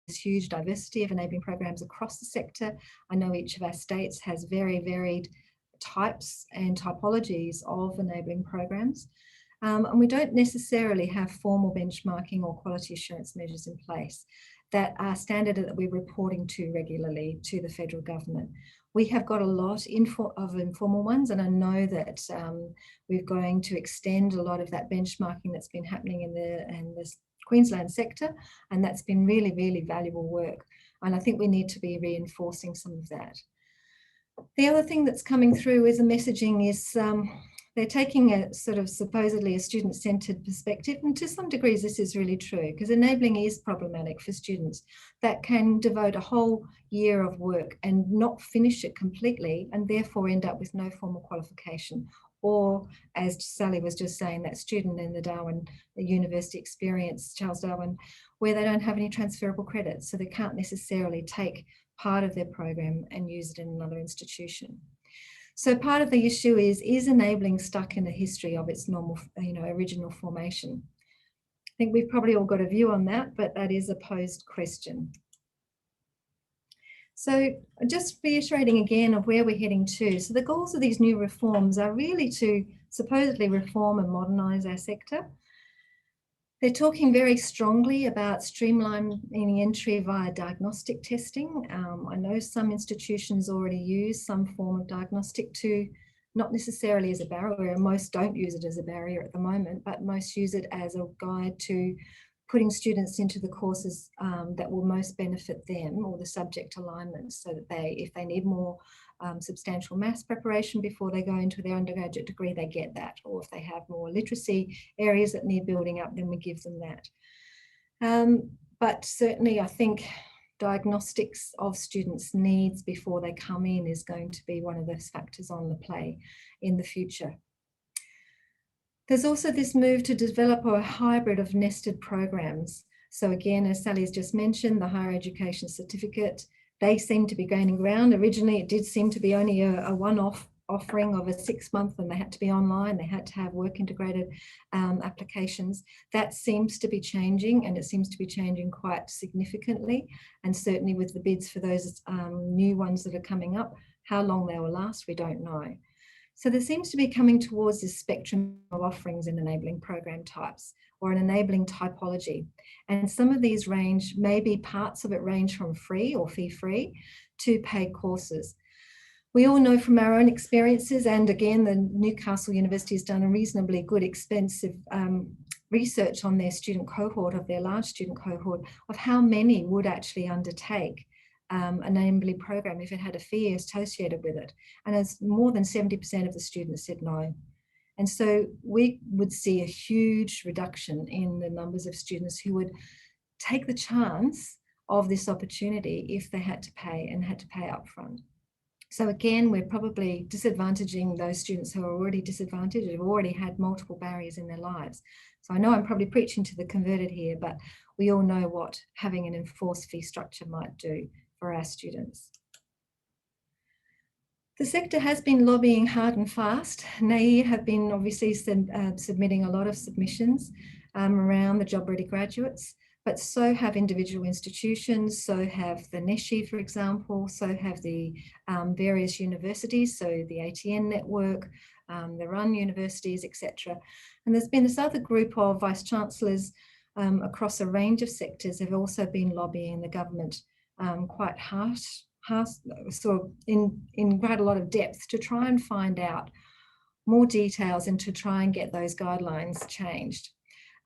huge diversity of enabling programs across the sector. I know each of our states has very varied types and typologies of enabling programs. And we don't necessarily have formal benchmarking or quality assurance measures in place that are standard that we're reporting to regularly to the federal government. We have got a lot of informal ones, and I know that we're going to extend a lot of that benchmarking that's been happening in the Queensland sector, and that's been really, really valuable work. And I think we need to be reinforcing some of that. The other thing that's coming through as a messaging is they're taking a sort of supposedly a student-centred perspective, and to some degrees this is really true, because enabling is problematic for students that can devote a whole year of work and not finish it completely and therefore end up with no formal qualification. Or, as Sally was just saying, that student in the Darwin University experience, Charles Darwin, where they don't have any transferable credits, so they can't necessarily take part of their program and use it in another institution. So part of the issue is enabling stuck in the history of its normal, original formation? I think we've probably all got a view on that, but that is a posed question. So just reiterating again of where we're heading to. So the goals of these new reforms are really to supposedly reform and modernise our sector. They're talking very strongly about streamlining entry via diagnostic testing. I know some institutions already use some form of diagnostic to, not necessarily as a barrier, most don't use it as a barrier at the moment, but most use it as a guide to putting students into the courses that will most benefit them, or the subject alignments, so that if they need more substantial maths preparation before they go into their undergraduate degree, they get that. Or if they have more literacy areas that need building up, then we give them that. But certainly I think diagnostics of students' needs before they come in is going to be one of those factors on the play in the future. There's also this move to develop a hybrid of nested programs. So again, as Sally's just mentioned, the higher education certificate, they seem to be gaining ground. Originally, it did seem to be only a one-off offering of a 6-month, and they had to be online. They had to have work integrated applications. That seems to be changing, and it seems to be changing quite significantly. And certainly with the bids for those new ones that are coming up, how long they will last, we don't know. So there seems to be coming towards this spectrum of offerings in enabling program types, or an enabling typology. And some of these range, maybe parts of it range from free or fee-free to paid courses. We all know from our own experiences, and again, the Newcastle University has done a reasonably good, expensive research on their student cohort, of their large student cohort, of how many would actually undertake an enabling program if it had a fee associated with it. And as more than 70% of the students said no. And so we would see a huge reduction in the numbers of students who would take the chance of this opportunity if they had to pay, and had to pay upfront. So again, we're probably disadvantaging those students who are already disadvantaged, who've already had multiple barriers in their lives. So I know I'm probably preaching to the converted here, but we all know what having an enforced fee structure might do for our students. The sector has been lobbying hard and fast. NAEEA have been obviously submitting a lot of submissions around the job-ready graduates, but so have individual institutions, so have the NESHI, for example, so have the various universities, so the ATN network, the RUN universities, etc. And there's been this other group of vice-chancellors across a range of sectors have also been lobbying the government quite harsh, sort of in quite a lot of depth, to try and find out more details and to try and get those guidelines changed.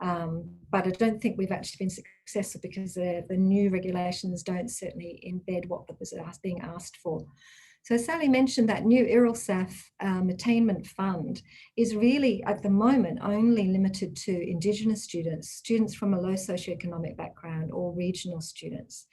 But I don't think we've actually been successful, because the new regulations don't certainly embed what was being asked for. So Sally mentioned that new IRLSAF attainment fund is really at the moment only limited to Indigenous students, students from a low socioeconomic background, or regional students.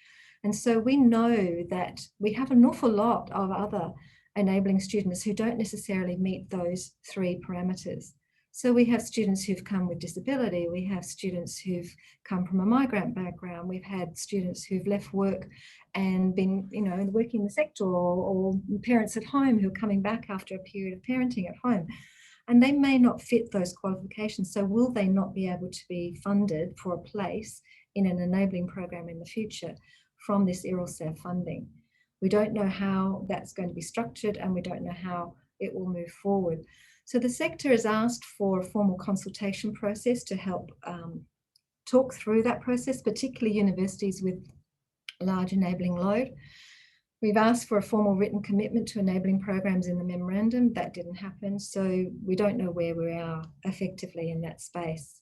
And so we know that we have an awful lot of other enabling students who don't necessarily meet those 3 parameters. So we have students who've come with disability, we have students who've come from a migrant background, we've had students who've left work and been, working in the sector, or parents at home who are coming back after a period of parenting at home. And they may not fit those qualifications. So will they not be able to be funded for a place in an enabling program in the future from this ERLSAF funding. We don't know how that's going to be structured, and we don't know how it will move forward. So the sector has asked for a formal consultation process to help talk through that process, particularly universities with large enabling load. We've asked for a formal written commitment to enabling programs in the memorandum. That didn't happen, so we don't know where we are effectively in that space.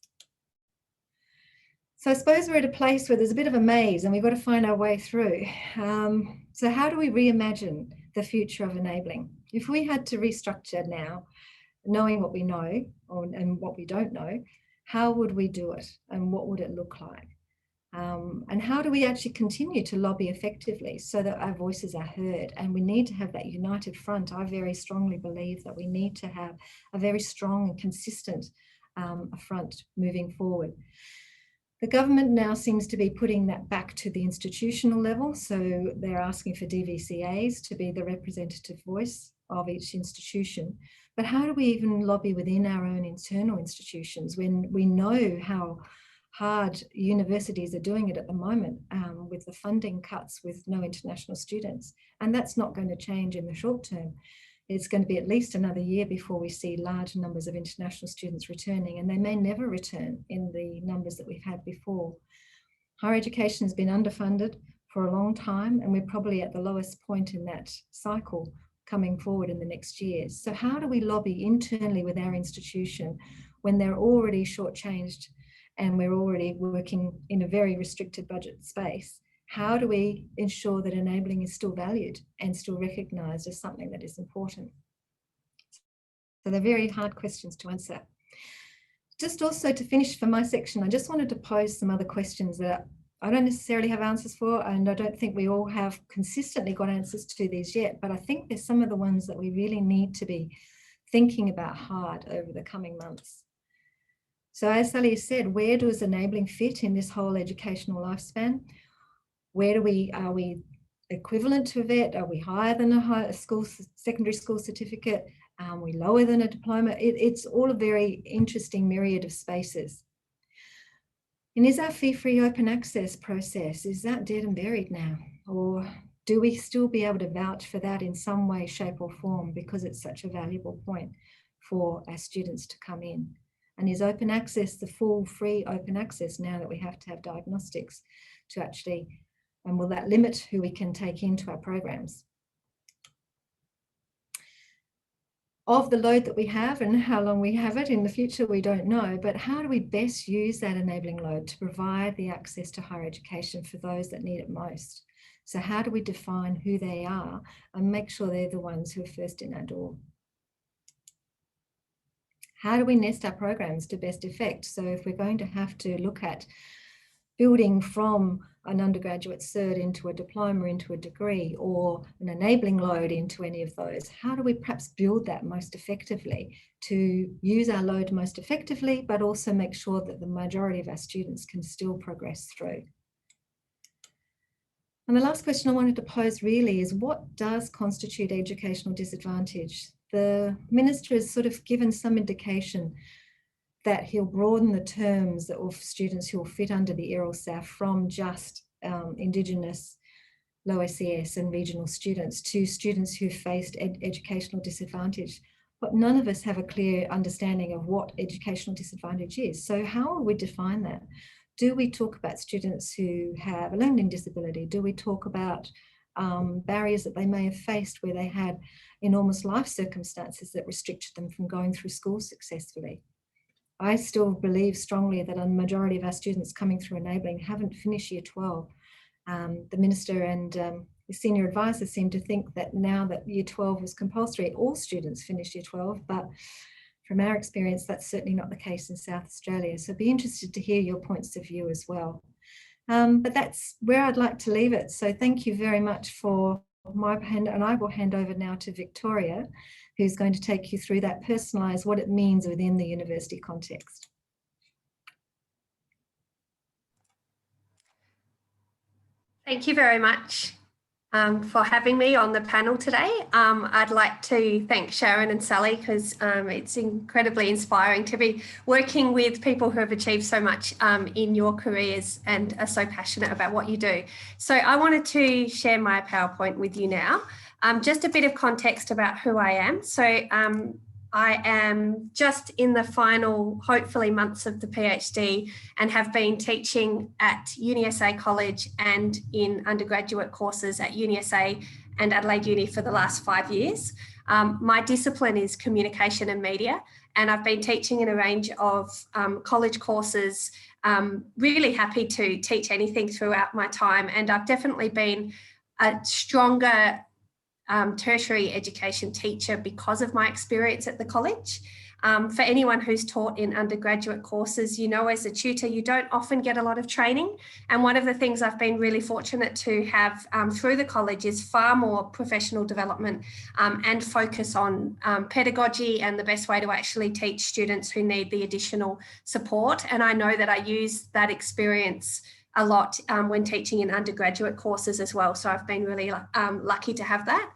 So I suppose we're at a place where there's a bit of a maze and we've got to find our way through. So how do we reimagine the future of enabling? If we had to restructure now, knowing what we know and what we don't know, how would we do it and what would it look like? And how do we actually continue to lobby effectively so that our voices are heard? And we need to have that united front. I very strongly believe that we need to have a very strong and consistent front moving forward. The government now seems to be putting that back to the institutional level. So they're asking for DVCAs to be the representative voice of each institution. But how do we even lobby within our own internal institutions when we know how hard universities are doing it at the moment with the funding cuts with no international students? And that's not going to change in the short term. It's going to be at least another year before we see large numbers of international students returning, and they may never return in the numbers that we've had before. Higher education has been underfunded for a long time, and we're probably at the lowest point in that cycle coming forward in the next years. So how do we lobby internally with our institution when they're already shortchanged and we're already working in a very restricted budget space? How do we ensure that enabling is still valued and still recognised as something that is important? So they're very hard questions to answer. Just also to finish for my section, I just wanted to pose some other questions that I don't necessarily have answers for, and I don't think we all have consistently got answers to these yet, but I think there's some of the ones that we really need to be thinking about hard over the coming months. So as Sally said, where does enabling fit in this whole educational lifespan? Where are we equivalent to a VET? Are we higher than a secondary school certificate? Are we lower than a diploma? It's all a very interesting myriad of spaces. And is our fee-free open access process, is that dead and buried now? Or do we still be able to vouch for that in some way, shape or form, because it's such a valuable point for our students to come in? And is open access the full free open access now that we have to have diagnostics to actually, and will that limit who we can take into our programs? Of the load that we have and how long we have it in the future, we don't know, but how do we best use that enabling load to provide the access to higher education for those that need it most? So how do we define who they are and make sure they're the ones who are first in our door? How do we nest our programs to best effect? So if we're going to have to look at building from an undergraduate cert into a diploma, into a degree, or an enabling load into any of those, how do we perhaps build that most effectively to use our load most effectively, but also make sure that the majority of our students can still progress through? And the last question I wanted to pose really is, what does constitute educational disadvantage? The Minister has sort of given some indication that he'll broaden the terms of students who will fit under the ERLSAF from just Indigenous, low SES and regional students to students who faced educational disadvantage. But none of us have a clear understanding of what educational disadvantage is. So how will we define that? Do we talk about students who have a learning disability? Do we talk about barriers that they may have faced where they had enormous life circumstances that restricted them from going through school successfully? I still believe strongly that a majority of our students coming through enabling haven't finished year 12. The Minister and the senior advisors seem to think that now that year 12 was compulsory, all students finish year 12, but from our experience, that's certainly not the case in South Australia. So I'd be interested to hear your points of view as well. But that's where I'd like to leave it. So thank you very much for my hand, and I will hand over now to Victoria, who's going to take you through that personalised, what it means within the university context. Thank you very much, for having me on the panel today. I'd like to thank Sharon and Sally because it's incredibly inspiring to be working with people who have achieved so much in your careers and are so passionate about what you do. So I wanted to share my PowerPoint with you now. Just a bit of context about who I am. So I am just in the final, hopefully, months of the PhD and have been teaching at UniSA College and in undergraduate courses at UniSA and Adelaide Uni for the last 5 years. My discipline is communication and media, and I've been teaching in a range of college courses. Really happy to teach anything throughout my time, and I've definitely been a stronger tertiary education teacher because of my experience at the college. For anyone who's taught in undergraduate courses, you know, as a tutor, you don't often get a lot of training. And one of the things I've been really fortunate to have through the college is far more professional development and focus on pedagogy and the best way to actually teach students who need the additional support. And I know that I use that experience a lot when teaching in undergraduate courses as well. So I've been really lucky to have that.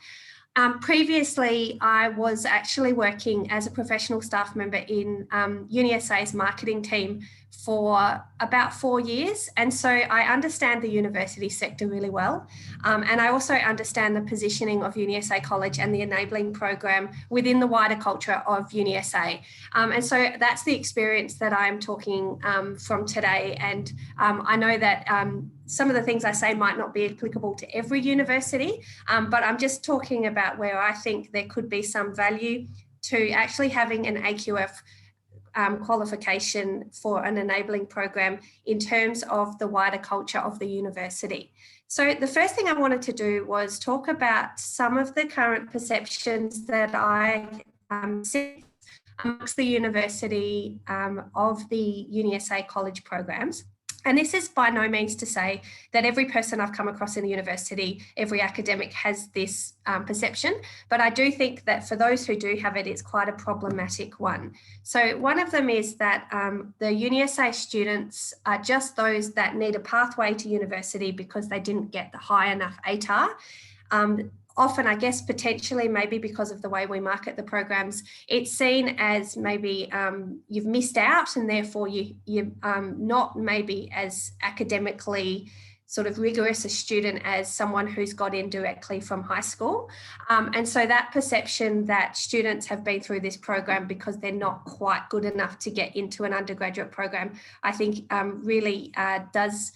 Previously, I was actually working as a professional staff member in UniSA's marketing team for about 4 years. And so I understand the university sector really well. And I also understand the positioning of UniSA College and the enabling program within the wider culture of UniSA. And so that's the experience that I'm talking from today. And I know that some of the things I say might not be applicable to every university, but I'm just talking about where I think there could be some value to actually having an AQF qualification for an enabling program in terms of the wider culture of the university. So the first thing I wanted to do was talk about some of the current perceptions that I see amongst the university of the UniSA college programs. And this is by no means to say that every person I've come across in the university, every academic has this perception, but I do think that for those who do have it, it's quite a problematic one. So one of them is that the UniSA students are just those that need a pathway to university because they didn't get the high enough ATAR. Often, I guess, potentially, maybe because of the way we market the programs, it's seen as maybe you've missed out and therefore you're not maybe as academically sort of rigorous a student as someone who's got in directly from high school. And so that perception that students have been through this program because they're not quite good enough to get into an undergraduate program, I think really does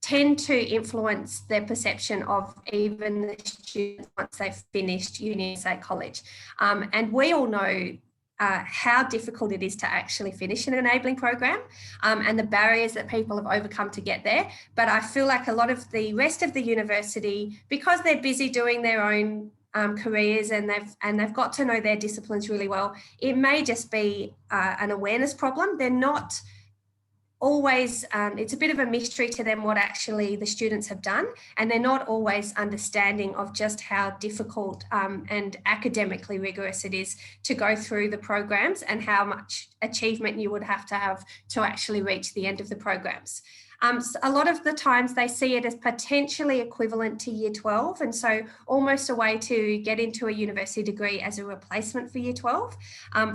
tend to influence their perception of even the students once they've finished UniSA College. And we all know how difficult it is to actually finish an enabling program and the barriers that people have overcome to get there. But I feel like a lot of the rest of the university, because they're busy doing their own careers and they've got to know their disciplines really well, it may just be an awareness problem. They're not always, it's a bit of a mystery to them what actually the students have done, and they're not always understanding of just how difficult and academically rigorous it is to go through the programs and how much achievement you would have to actually reach the end of the programs. A lot of the times they see it as potentially equivalent to year 12, and so almost a way to get into a university degree as a replacement for year 12.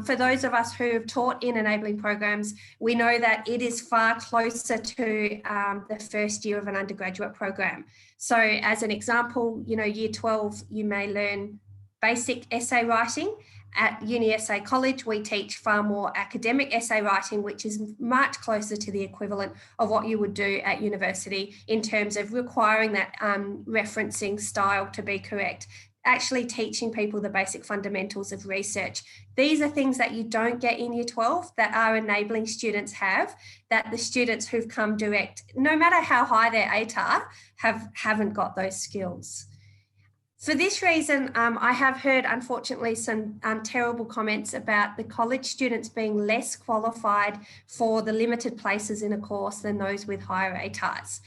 For those of us who have taught in enabling programs, we know that it is far closer to the first year of an undergraduate program. So as an example, you know, year 12, you may learn basic essay writing. At UniSA College, we teach far more academic essay writing, which is much closer to the equivalent of what you would do at university in terms of requiring that referencing style to be correct, actually teaching people the basic fundamentals of research. These are things that you don't get in year 12 that our enabling students have, that the students who've come direct, no matter how high their ATAR, haven't got those skills. For this reason, I have heard, unfortunately, some terrible comments about the college students being less qualified for the limited places in a course than those with higher ATARs.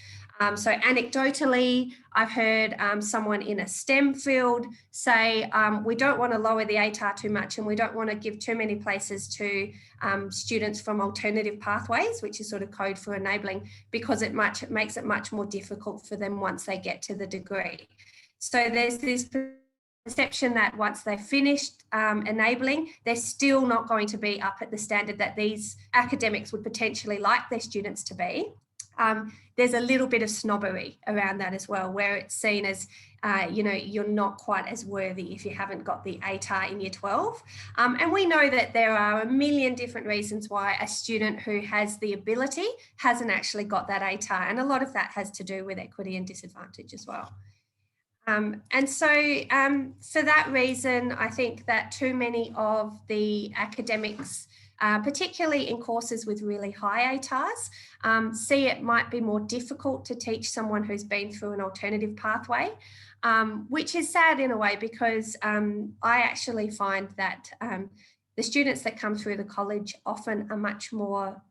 So anecdotally, I've heard someone in a STEM field say, we don't want to lower the ATAR too much and we don't want to give too many places to students from alternative pathways, which is sort of code for enabling, because it makes it much more difficult for them once they get to the degree. So there's this perception that once they've finished enabling, they're still not going to be up at the standard that these academics would potentially like their students to be. There's a little bit of snobbery around that as well, where it's seen as, you're not quite as worthy if you haven't got the ATAR in year 12. And we know that there are a million different reasons why a student who has the ability hasn't actually got that ATAR. And a lot of that has to do with equity and disadvantage as well. And so for that reason, I think that too many of the academics, particularly in courses with really high ATARs, see it might be more difficult to teach someone who's been through an alternative pathway, which is sad in a way, because I actually find that the students that come through the college often are much more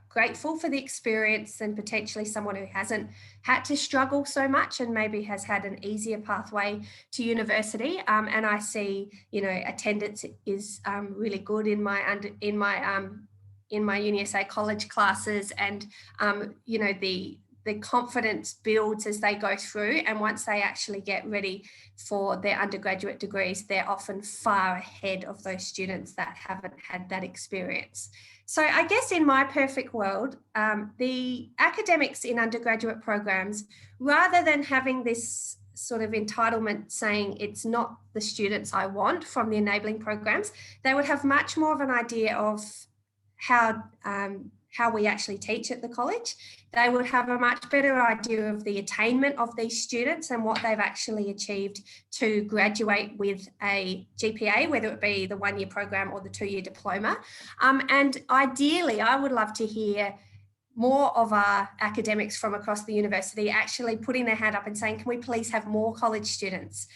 grateful for the experience than potentially someone who hasn't had to struggle so much and maybe has had an easier pathway to university. And I see, attendance is really good in my UniSA college classes, and the confidence builds as they go through, and once they actually get ready for their undergraduate degrees, they're often far ahead of those students that haven't had that experience. So I guess in my perfect world, the academics in undergraduate programs, rather than having this sort of entitlement saying it's not the students I want from the enabling programs, they would have much more of an idea of how we actually teach at the college. They would have a much better idea of the attainment of these students and what they've actually achieved to graduate with a GPA, whether it be the 1-year program or the 2-year diploma. And ideally, I would love to hear more of our academics from across the university actually putting their hand up and saying, can we please have more college students,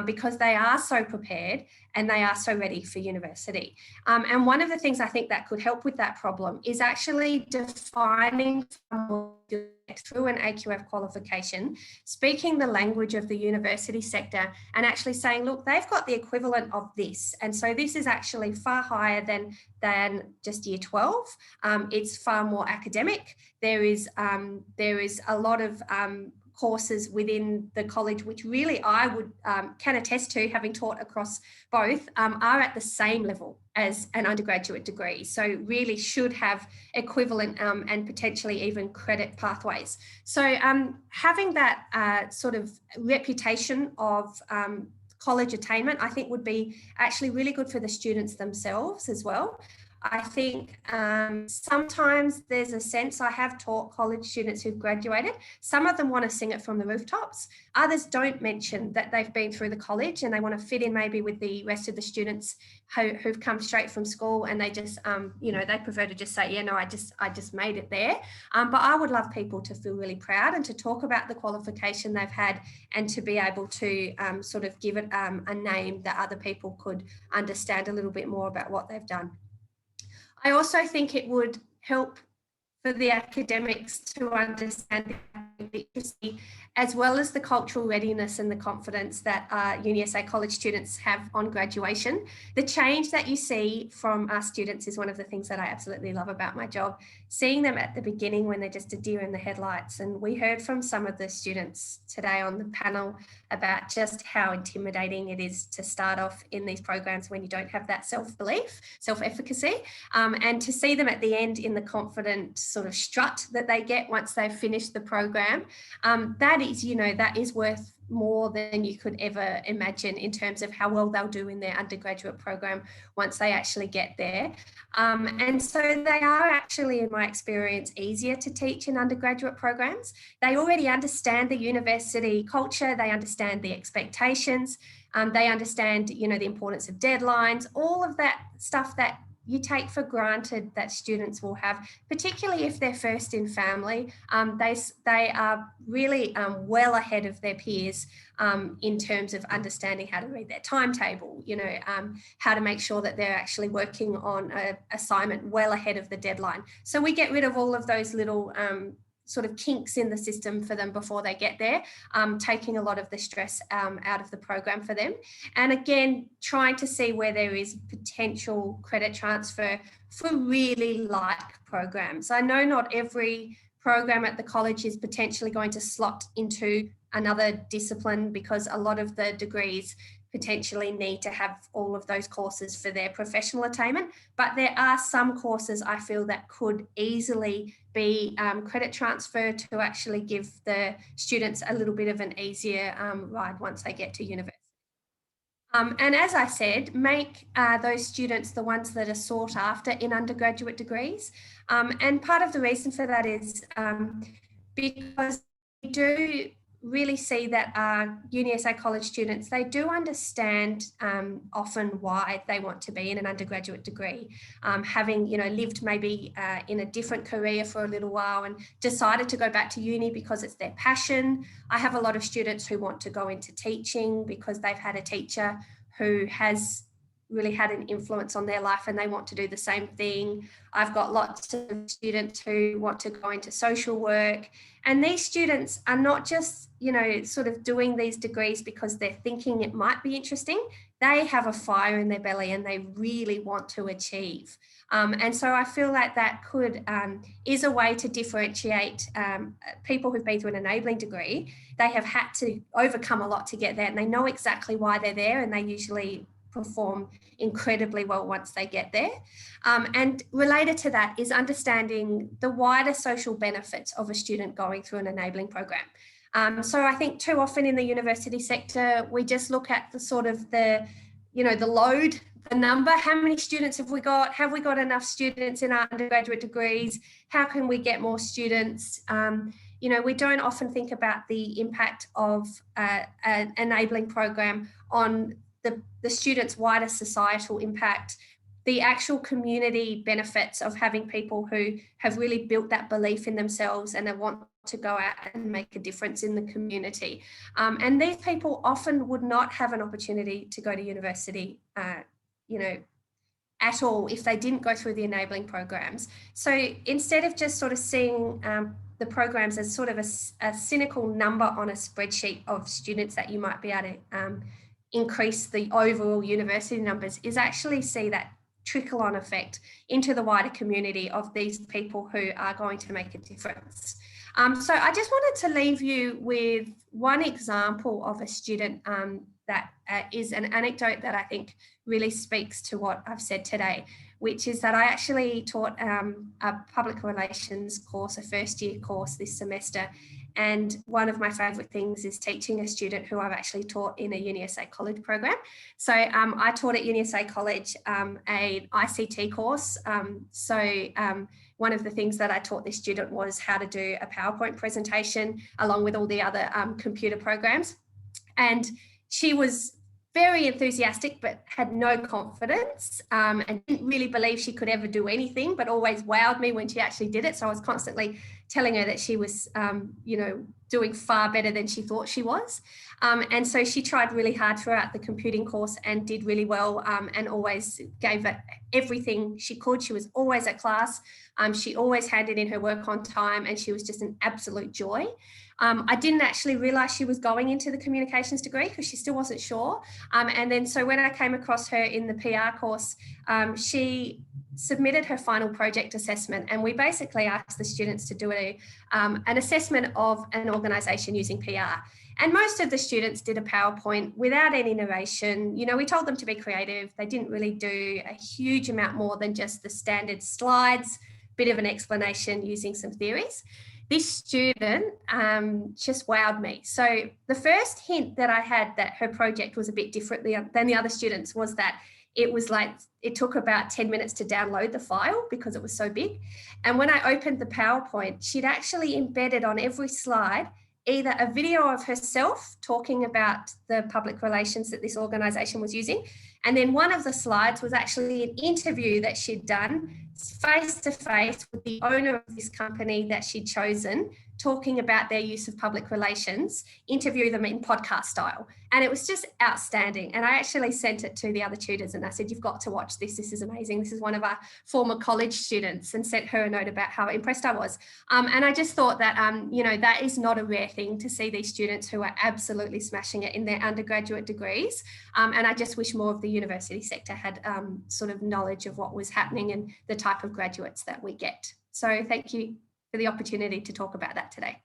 because they are so prepared and they are so ready for university. And one of the things I think that could help with that problem is actually defining through an AQF qualification, speaking the language of the university sector and actually saying, look, they've got the equivalent of this. And so this is actually far higher than just year 12. It's far more academic. There is a lot of courses within the college, which really I would can attest to, having taught across both, are at the same level as an undergraduate degree. So really should have equivalent and potentially even credit pathways. So having that sort of reputation of college attainment, I think would be actually really good for the students themselves as well. I think sometimes there's a sense, I have taught college students who've graduated, some of them want to sing it from the rooftops. Others don't mention that they've been through the college and they want to fit in maybe with the rest of the students who've come straight from school, and they just, they prefer to just say, yeah, no, I just made it there. But I would love people to feel really proud and to talk about the qualification they've had, and to be able to sort of give it a name that other people could understand a little bit more about what they've done. I also think it would help for the academics to understand the literacy, as well as the cultural readiness and the confidence that UniSA college students have on graduation. The change that you see from our students is one of the things that I absolutely love about my job, seeing them at the beginning when they're just a deer in the headlights. And we heard from some of the students today on the panel about just how intimidating it is to start off in these programs when you don't have that self-belief, self-efficacy, and to see them at the end in the confident sort of strut that they get once they've finished the program, that is worth more than you could ever imagine in terms of how well they'll do in their undergraduate program once they actually get there. And so they are actually, in my experience, easier to teach in undergraduate programs. They already understand the university culture, they understand the expectations, they understand, the importance of deadlines, all of that stuff that you take for granted that students will have, particularly if they're first in family. They are really well ahead of their peers in terms of understanding how to read their timetable, how to make sure that they're actually working on an assignment well ahead of the deadline. So we get rid of all of those little sort of kinks in the system for them before they get there, taking a lot of the stress out of the program for them. And again, trying to see where there is potential credit transfer for really light programs. I know not every program at the college is potentially going to slot into another discipline, because a lot of the degrees potentially need to have all of those courses for their professional attainment. But there are some courses I feel that could easily be credit transfer to actually give the students a little bit of an easier ride once they get to university. And as I said, make those students the ones that are sought after in undergraduate degrees. And part of the reason for that is because we do really see that our UniSA college students, they do understand often why they want to be in an undergraduate degree, having lived maybe in a different career for a little while and decided to go back to uni because it's their passion. I have a lot of students who want to go into teaching because they've had a teacher who has really had an influence on their life and they want to do the same thing. I've got lots of students who want to go into social work, and these students are not just, sort of doing these degrees because they're thinking it might be interesting. They have a fire in their belly and they really want to achieve. And so I feel like that is a way to differentiate people who've been through an enabling degree. They have had to overcome a lot to get there, and they know exactly why they're there, and they usually perform incredibly well once they get there. And related to that is understanding the wider social benefits of a student going through an enabling program. So I think too often in the university sector, we just look at the sort of the load, the number, how many students have we got? Have we got enough students in our undergraduate degrees? How can we get more students? We don't often think about the impact of an enabling program on the students' wider societal impact, the actual community benefits of having people who have really built that belief in themselves and they want to go out and make a difference in the community. And these people often would not have an opportunity to go to university, at all if they didn't go through the enabling programs. So instead of just sort of seeing the programs as sort of a cynical number on a spreadsheet of students that you might be able to increase the overall university numbers, is actually see that trickle on effect into the wider community of these people who are going to make a difference. So I just wanted to leave you with one example of a student that is an anecdote that I think really speaks to what I've said today, which is that I actually taught a public relations course, a first year course this semester. And one of my favourite things is teaching a student who I've actually taught in a UniSA college program. So I taught at UniSA college an ICT course. One of the things that I taught this student was how to do a PowerPoint presentation along with all the other computer programs. And she was very enthusiastic, but had no confidence and didn't really believe she could ever do anything, but always wowed me when she actually did it. So I was constantly telling her that she was, doing far better than she thought she was. And so she tried really hard throughout the computing course and did really well and always gave it everything she could. She was always at class. She always handed in her work on time, and she was just an absolute joy. I didn't actually realise she was going into the communications degree because she still wasn't sure. And then so when I came across her in the PR course, she submitted her final project assessment, and we basically asked the students to do an assessment of an organisation using PR. And most of the students did a PowerPoint without any narration. We told them to be creative. They didn't really do a huge amount more than just the standard slides, bit of an explanation using some theories. This student just wowed me. So the first hint that I had that her project was a bit different than the other students was that it took about 10 minutes to download the file because it was so big. And when I opened the PowerPoint, she'd actually embedded on every slide either a video of herself talking about the public relations that this organisation was using, and then one of the slides was actually an interview that she'd done face-to-face with the owner of this company that she'd chosen, talking about their use of public relations, interview them in podcast style. And it was just outstanding. And I actually sent it to the other tutors and I said, you've got to watch this. This is amazing. This is one of our former college students, and sent her a note about how impressed I was. And I just thought that, that is not a rare thing to see these students who are absolutely smashing it in their undergraduate degrees. And I just wish more of the university sector had sort of knowledge of what was happening and the type of graduates that we get. So thank you for the opportunity to talk about that today.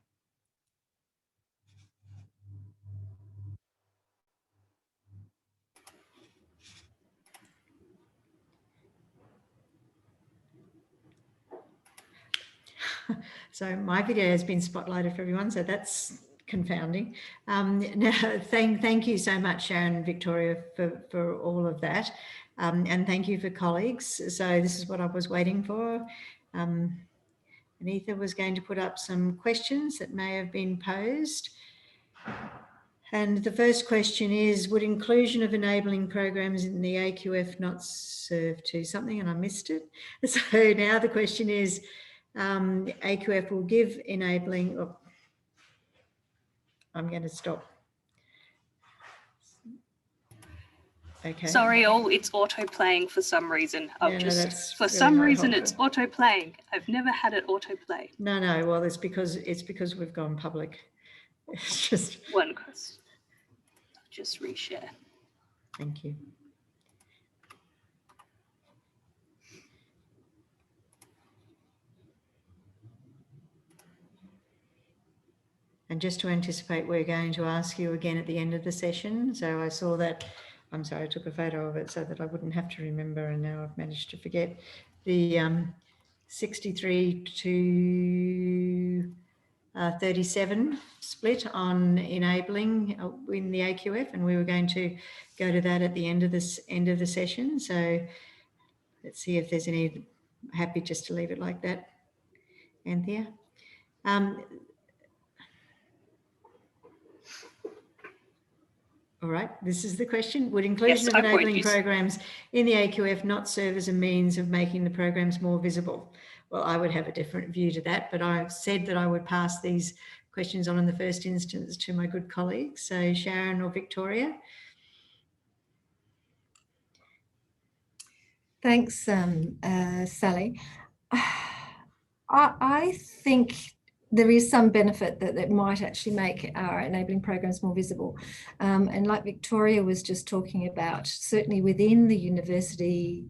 So my video has been spotlighted for everyone, so that's confounding. Now, thank you so much, Sharon and Victoria, for all of that. And thank you for colleagues. So this is what I was waiting for. Anthea was going to put up some questions that may have been posed. And the first question is, would inclusion of enabling programs in the AQF not serve to something? And I missed it. So now the question is, AQF will give enabling, oh, I'm going to stop. Okay. Sorry, it's auto playing for some reason. For some reason it's auto playing. I've never had it auto play. No, well, it's because we've gone public. It's just one question. I'll just reshare. Thank you. And just to anticipate, we're going to ask you again at the end of the session. So I saw that, I'm sorry, I took a photo of it so that I wouldn't have to remember, and now I've managed to forget. The 63 to 37 split on enabling in the AQF, and we were going to go to that at the end of the session. So let's see if there's any, happy just to leave it like that, Anthea. All right, this is the question. Would inclusion of enabling programs in the AQF not serve as a means of making the programs more visible? Well, I would have a different view to that, but I've said that I would pass these questions on in the first instance to my good colleagues. So Sharon or Victoria? Thanks, Sally. I think there is some benefit that might actually make our enabling programs more visible. And like Victoria was just talking about, certainly within the university,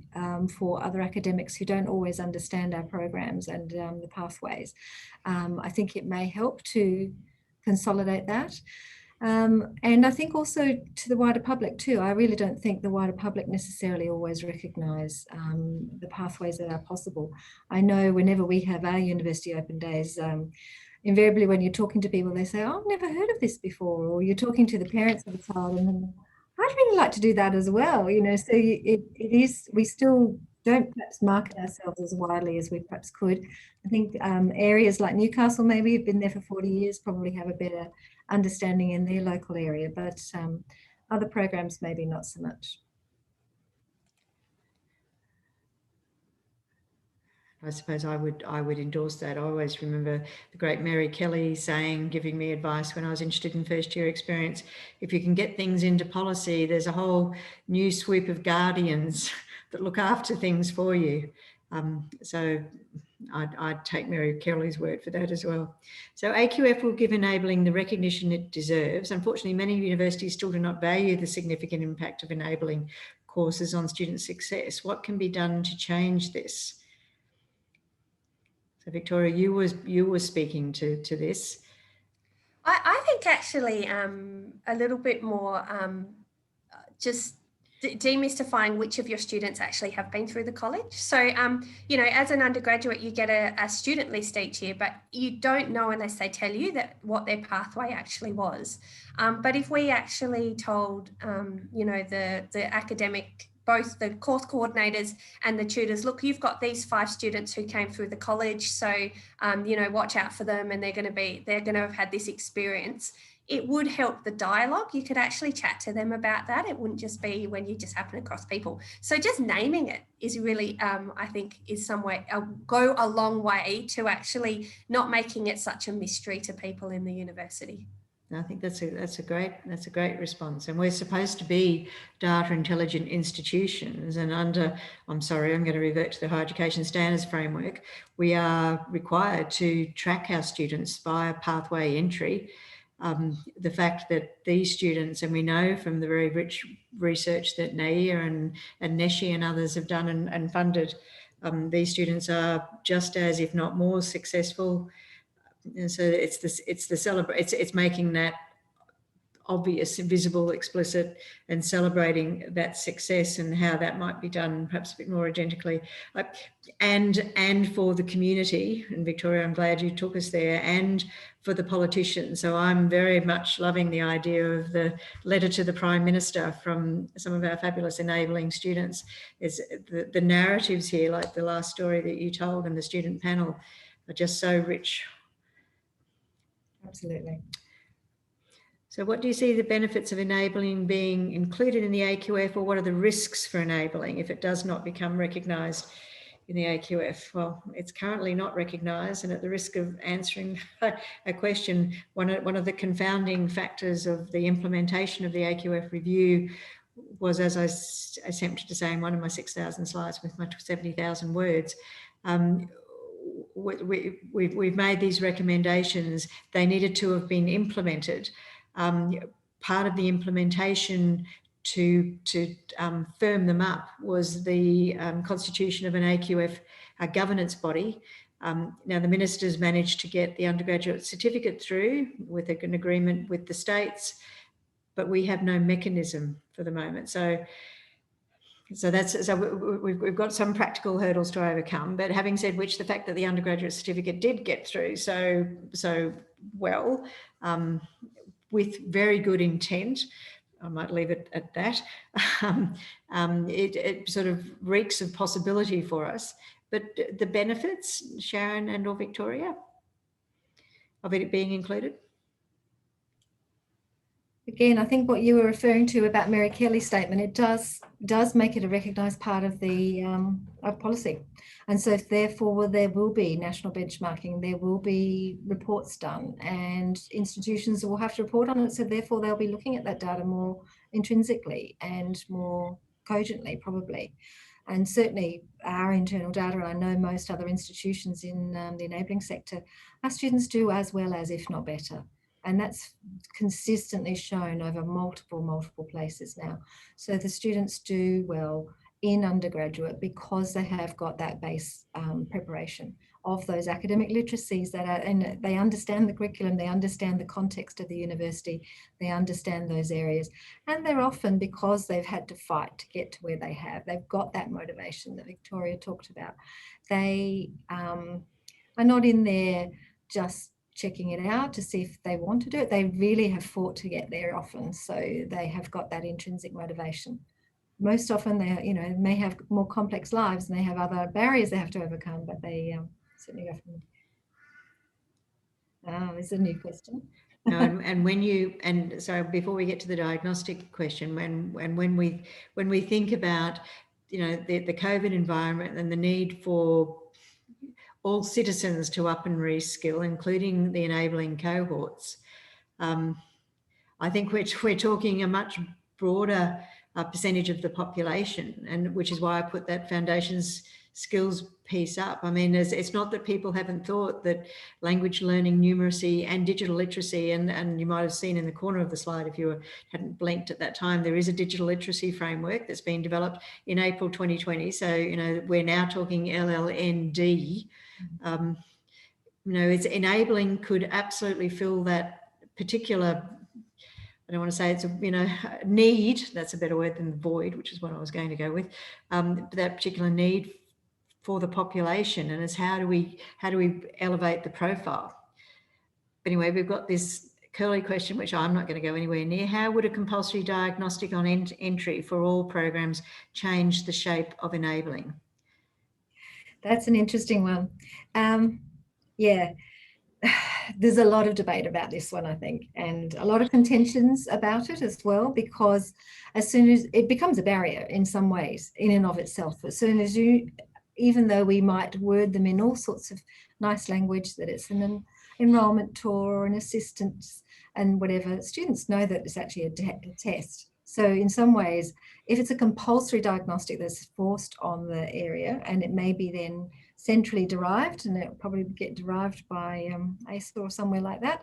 for other academics who don't always understand our programs and the pathways, I think it may help to consolidate that. And I think also to the wider public too. I really don't think the wider public necessarily always recognise the pathways that are possible. I know whenever we have our university open days, invariably when you're talking to people, they say, oh, I've never heard of this before, or you're talking to the parents of the child and then, I'd really like to do that as well, you know. So it is, we still don't perhaps market ourselves as widely as we perhaps could. I think areas like Newcastle maybe have been there for 40 years, probably have a better understanding in their local area, but other programs maybe not so much. I suppose I would endorse that. I always remember the great Mary Kelly saying, giving me advice when I was interested in first year experience, if you can get things into policy, there's a whole new sweep of guardians that look after things for you. So I'd take Mary Kelly's word for that as well. So AQF will give enabling the recognition it deserves. Unfortunately, many universities still do not value the significant impact of enabling courses on student success. What can be done to change this? So Victoria, you were speaking to this. I think actually a little bit more just demystifying which of your students actually have been through the college. So, you know, as an undergraduate, you get a student list each year, but you don't know unless they tell you that what their pathway actually was. But if we actually told, you know, the academic, both the course coordinators and the tutors, look, you've got these 5 students who came through the college, so, you know, watch out for them, and they're going to have had this experience. It would help the dialogue. You could actually chat to them about that. It wouldn't just be when you just happen across people. So just naming it is really, I think, is some way, go a long way to actually not making it such a mystery to people in the university. I think that's a great response. And we're supposed to be data intelligent institutions, and under, I'm going to revert to the Higher Education Standards Framework, we are required to track our students via pathway entry. The fact that these students, and we know from the very rich research that NAEEA and NESHI and others have done and funded, these students are just as, if not more, successful. And so it's making that obvious, visible, explicit, and celebrating that success and how that might be done perhaps a bit more agentically. And for the community, and Victoria, I'm glad you took us there, and for the politicians. So I'm very much loving the idea of the letter to the Prime Minister from some of our fabulous enabling students. Is the narratives here, like the last story that you told and the student panel, are just so rich. Absolutely. So what do you see the benefits of enabling being included in the AQF, or what are the risks for enabling if it does not become recognised in the AQF? Well, it's currently not recognised, and at the risk of answering a question, one of the confounding factors of the implementation of the AQF review was, as I attempted to say in one of my 6,000 slides with my 70,000 words, we've made these recommendations. They needed to have been implemented. Part of the implementation to firm them up was the constitution of an AQF governance body. Now, the ministers managed to get the undergraduate certificate through with an agreement with the states, but we have no mechanism for the moment. So we've got some practical hurdles to overcome. But having said which, the fact that the undergraduate certificate did get through so well, with very good intent, I might leave it at that. It sort of reeks of possibility for us. But the benefits, Sharon and or Victoria, of it being included? Again, I think what you were referring to about Mary Kelly's statement, it does make it a recognised part of the of policy. And so therefore there will be national benchmarking, there will be reports done, and institutions will have to report on it. So therefore they'll be looking at that data more intrinsically and more cogently, probably. And certainly our internal data, and I know most other institutions in the enabling sector, our students do as well as, if not better. And that's consistently shown over multiple places now. So the students do well in undergraduate because they have got that base preparation of those academic literacies that are, and they understand the curriculum, they understand the context of the university, they understand those areas. And they're often, because they've had to fight to get to where they have, they've got that motivation that Victoria talked about. They are not in there just checking it out to see if they want to do it. They really have fought to get there often, so they have got that intrinsic motivation. Most often they, you know, may have more complex lives and they have other barriers they have to overcome, but they certainly go from there. There's a new question. No, and when you, and so before we get to the diagnostic question, when we think about, you know, the COVID environment and the need for all citizens to up and reskill, including the enabling cohorts, I think we're talking a much broader percentage of the population, and which is why I put that foundations skills piece up. I mean, it's not that people haven't thought that language learning, numeracy and digital literacy, and you might have seen in the corner of the slide, if you hadn't blinked at that time, there is a digital literacy framework that's been developed in April 2020. So, you know, we're now talking LLND. You know, it's enabling could absolutely fill that particular, I don't want to say it's a, you know, need, that's a better word than void, which is what I was going to go with, that particular need for the population, and it's how do we elevate the profile. But anyway, we've got this curly question, which I'm not going to go anywhere near. How would a compulsory diagnostic on entry for all programs change the shape of enabling? That's an interesting one. Yeah, there's a lot of debate about this one, I think, and a lot of contentions about it as well, because as soon as it becomes a barrier in some ways in and of itself, as soon as you, even though we might word them in all sorts of nice language, that it's an enrolment tour or an assistance and whatever, students know that it's actually a test. So in some ways, if it's a compulsory diagnostic that's forced on the area, and it may be then centrally derived, and it'll probably get derived by ACE or somewhere like that,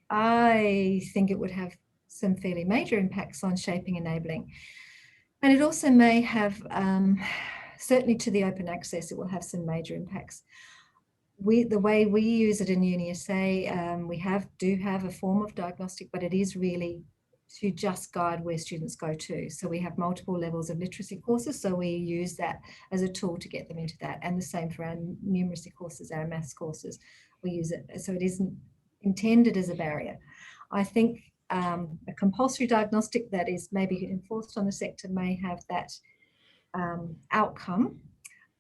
I think it would have some fairly major impacts on shaping enabling. And it also may have, certainly to the open access, it will have some major impacts. The way we use it in UniSA, we do have a form of diagnostic, but it is really to just guide where students go to. So we have multiple levels of literacy courses. So we use that as a tool to get them into that. And the same for our numeracy courses, our maths courses, we use it. So it isn't intended as a barrier. I think a compulsory diagnostic that is maybe enforced on the sector may have that outcome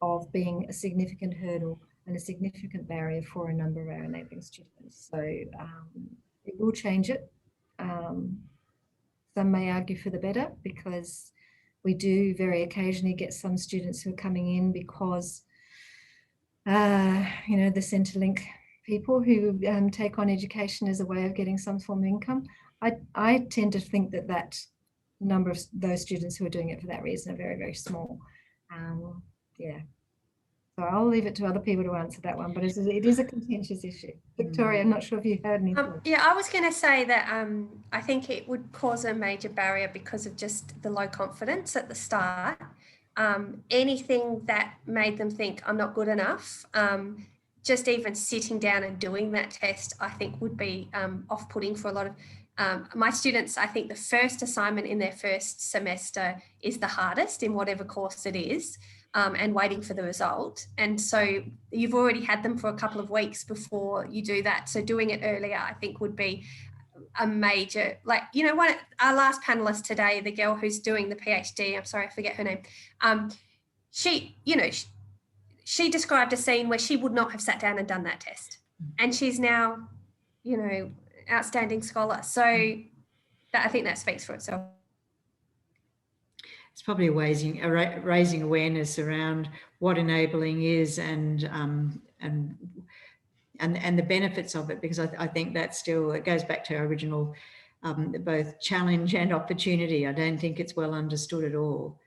of being a significant hurdle and a significant barrier for a number of our enabling students. So it will change it. Some may argue for the better, because we do very occasionally get some students who are coming in because, you know, the Centrelink people who take on education as a way of getting some form of income. I tend to think that that number of those students who are doing it for that reason are very, very small. Yeah. So I'll leave it to other people to answer that one, but it is a contentious issue. Victoria, I'm not sure if you heard anything. Yeah, I was going to say that I think it would cause a major barrier because of just the low confidence at the start. Anything that made them think I'm not good enough, just even sitting down and doing that test, I think would be off-putting for a lot of my students. I think the first assignment in their first semester is the hardest in whatever course it is. And waiting for the result. And so you've already had them for a couple of weeks before you do that. So doing it earlier, I think, would be a major, like, you know, what our last panelist today, the girl who's doing the PhD, I'm sorry, I forget her name. She, you know, she described a scene where she would not have sat down and done that test. And she's now, you know, outstanding scholar. So that, I think that speaks for itself. It's probably raising awareness around what enabling is and the benefits of it, because I think that still, it goes back to our original both challenge and opportunity. I don't think it's well understood at all.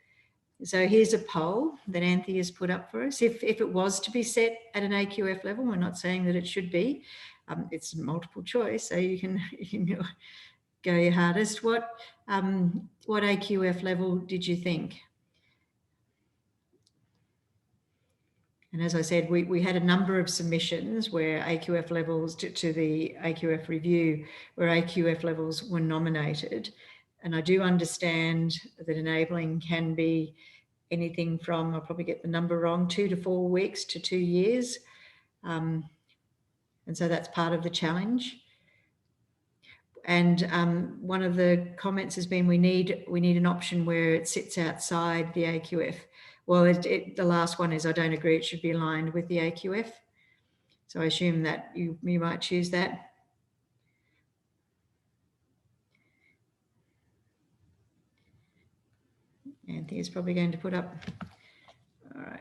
So here's a poll that Anthea has put up for us. If it was to be set at an AQF level, we're not saying that it should be. It's multiple choice, so you can go your hardest. What AQF level did you think? And as I said, we had a number of submissions where AQF levels to the AQF review, where AQF levels were nominated. And I do understand that enabling can be anything from, I'll probably get the number wrong, 2 to 4 weeks to 2 years. And so that's part of the challenge. And one of the comments has been we need an option where it sits outside the AQF. Well, the last one is I don't agree it should be aligned with the AQF. So I assume that you might choose that. Anthea's probably going to put up. All right.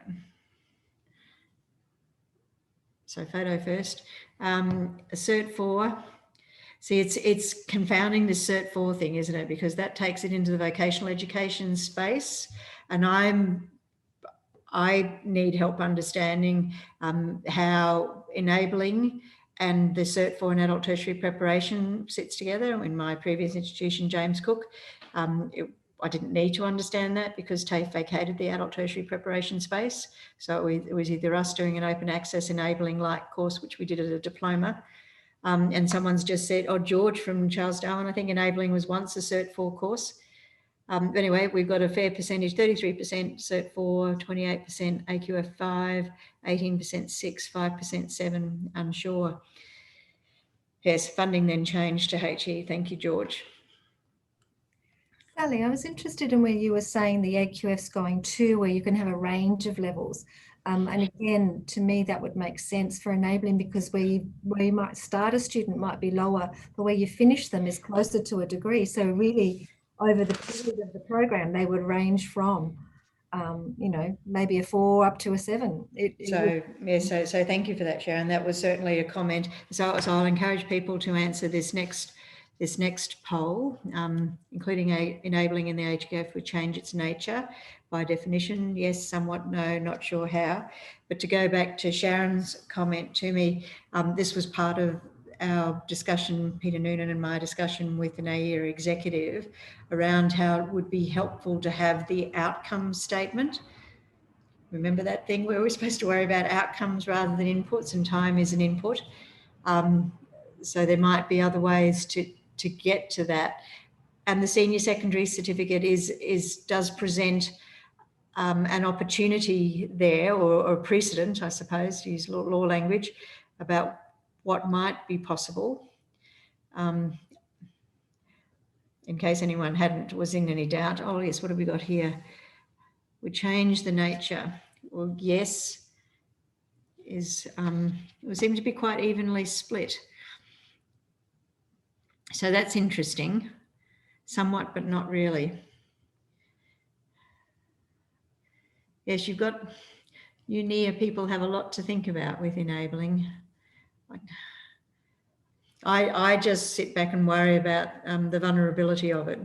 So photo first. Cert 4. See, it's confounding this Cert 4 thing, isn't it? Because that takes it into the vocational education space, and I need help understanding how enabling and the Cert 4 in adult tertiary preparation sits together. In my previous institution, James Cook, I didn't need to understand that because TAFE vacated the adult tertiary preparation space. So it was either us doing an open access enabling like course, which we did at a diploma. And someone's just said, oh, George from Charles Darwin, I think enabling was once a Cert 4 course. But anyway, we've got a fair percentage, 33% Cert 4, 28% AQF 5, 18% 6, 5% 7, unsure. Yes, funding then changed to HE. Thank you, George. Sally, I was interested in where you were saying the AQF's going to, where you can have a range of levels. And again, to me, that would make sense for enabling, because where you might start a student might be lower, but where you finish them is closer to a degree. So really, over the period of the program, they would range from, you know, maybe a 4 up to a 7. So thank you for that, Sharon. That was certainly a comment. So I'll encourage people to answer this next poll, including enabling in the AQF would change its nature by definition. Yes, somewhat, no, not sure how. But to go back to Sharon's comment to me, this was part of our discussion, Peter Noonan and my discussion with the NAEEA executive around how it would be helpful to have the outcome statement. Remember that thing where we're supposed to worry about outcomes rather than inputs, and time is an input. So there might be other ways to get to that. and the senior secondary certificate does present an opportunity there, or precedent, I suppose, to use law language, about what might be possible. In case anyone was in any doubt. Oh yes, what have we got here? We change the nature. Well, yes, it would seem to be quite evenly split. So that's interesting, somewhat, but not really. Yes, you've got, NAEEA people have a lot to think about with enabling. I just sit back and worry about the vulnerability of it,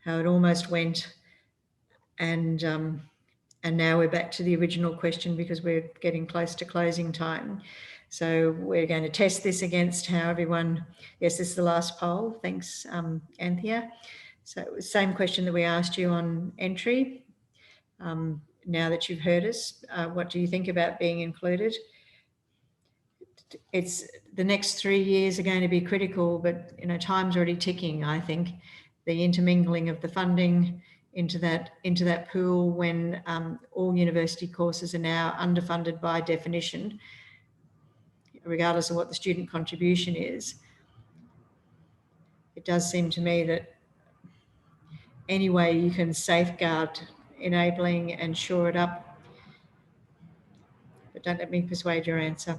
how it almost went, and now we're back to the original question because we're getting close to closing time. So we're going to test this against how everyone, yes, this is the last poll. Thanks, Anthea. So it was the same question that we asked you on entry. Now that you've heard us, what do you think about being included? It's the next 3 years are going to be critical, but time's already ticking. I think the intermingling of the funding into that pool, when all university courses are now underfunded by definition, regardless of what the student contribution is. It does seem to me that any way you can safeguard enabling and shore it up, but don't let me persuade your answer.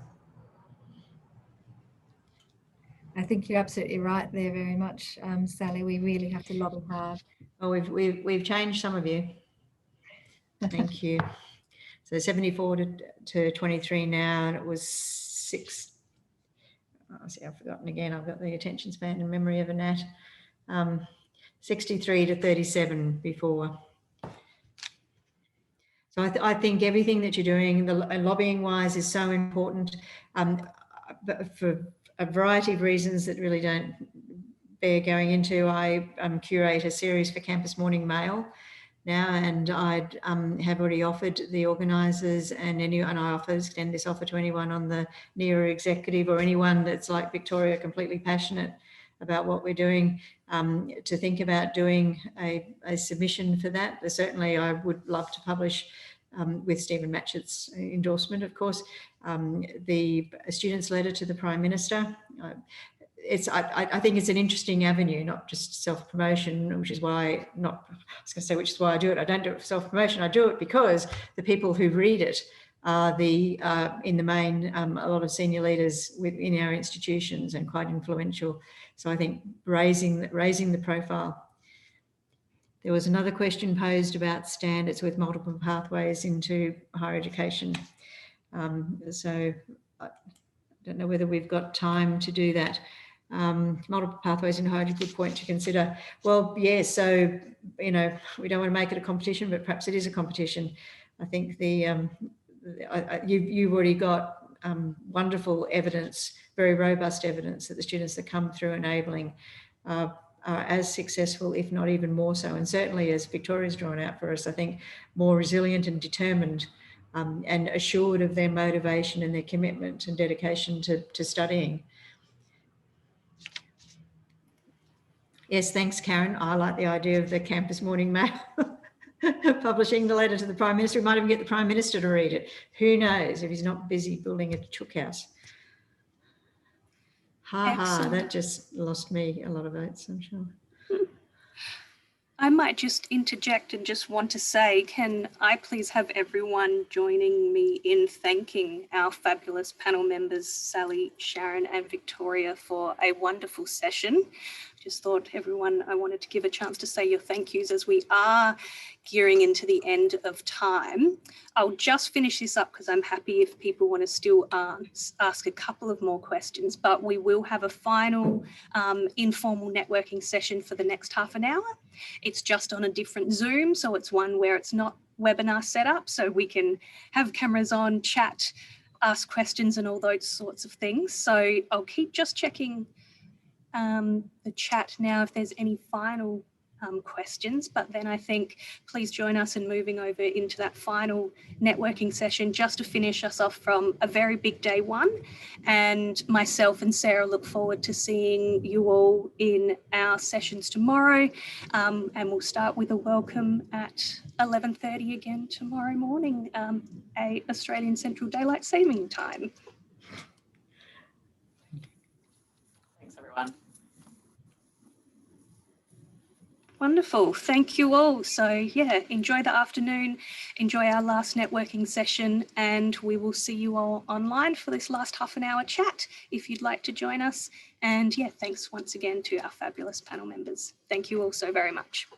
I think you're absolutely right there very much, Sally. We really have to lobby hard. Oh, we've changed some of you. Thank you. So 74 to 23 now, and it was 6. Oh, see, I've forgotten again. I've got the attention span and memory of a gnat. 63 to 37 before. So I think everything that you're doing, the lobbying wise, is so important, but for a variety of reasons that really don't bear going into. I curate a series for Campus Morning Mail now, and I'd have already offered the organisers and I extend this offer to anyone on the NAEEA executive or anyone that's like Victoria, completely passionate about what we're doing, to think about doing a submission for that. But certainly I would love to publish, with Stephen Matchett's endorsement, of course, the student's letter to the Prime Minister. I think it's an interesting avenue, not just self-promotion, which is why which is why I do it. I don't do it for self-promotion. I do it because the people who read it are in the main, a lot of senior leaders within our institutions and quite influential. So I think raising the profile. There was another question posed about standards with multiple pathways into higher education. So I don't know whether we've got time to do that. Multiple pathways in higher education, good point to consider. Well, yeah, so, we don't want to make it a competition, but perhaps it is a competition. I think you've already got wonderful evidence, very robust evidence that the students that come through enabling are as successful, if not even more so. And certainly, as Victoria's drawn out for us, I think more resilient and determined, and assured of their motivation and their commitment and dedication to studying. Yes, thanks, Karen. I like the idea of the Campus Morning Mail publishing the letter to the Prime Minister. We might even get the Prime Minister to read it. Who knows if he's not busy building a chook house. That just lost me a lot of votes, I'm sure. I might just interject and just want to say, can I please have everyone joining me in thanking our fabulous panel members, Sally, Sharon and Victoria, for a wonderful session. Just thought I wanted to give a chance to say your thank yous as we are gearing into the end of time. I'll just finish this up because I'm happy if people want to still ask a couple of more questions, but we will have a final informal networking session for the next half an hour. It's just on a different Zoom, so it's one where it's not webinar set up, so we can have cameras on, chat, ask questions and all those sorts of things. So I'll keep just checking the chat now if there's any final questions, but then I think please join us in moving over into that final networking session just to finish us off from a very big day one. And myself and Sarah look forward to seeing you all in our sessions tomorrow, and we'll start with a welcome at 11:30 again tomorrow morning, Australian Central Daylight Saving Time. Thanks, everyone. Wonderful. Thank you all. So yeah, enjoy the afternoon, enjoy our last networking session, and we will see you all online for this last half an hour chat if you'd like to join us. And yeah, thanks once again to our fabulous panel members. Thank you all so very much.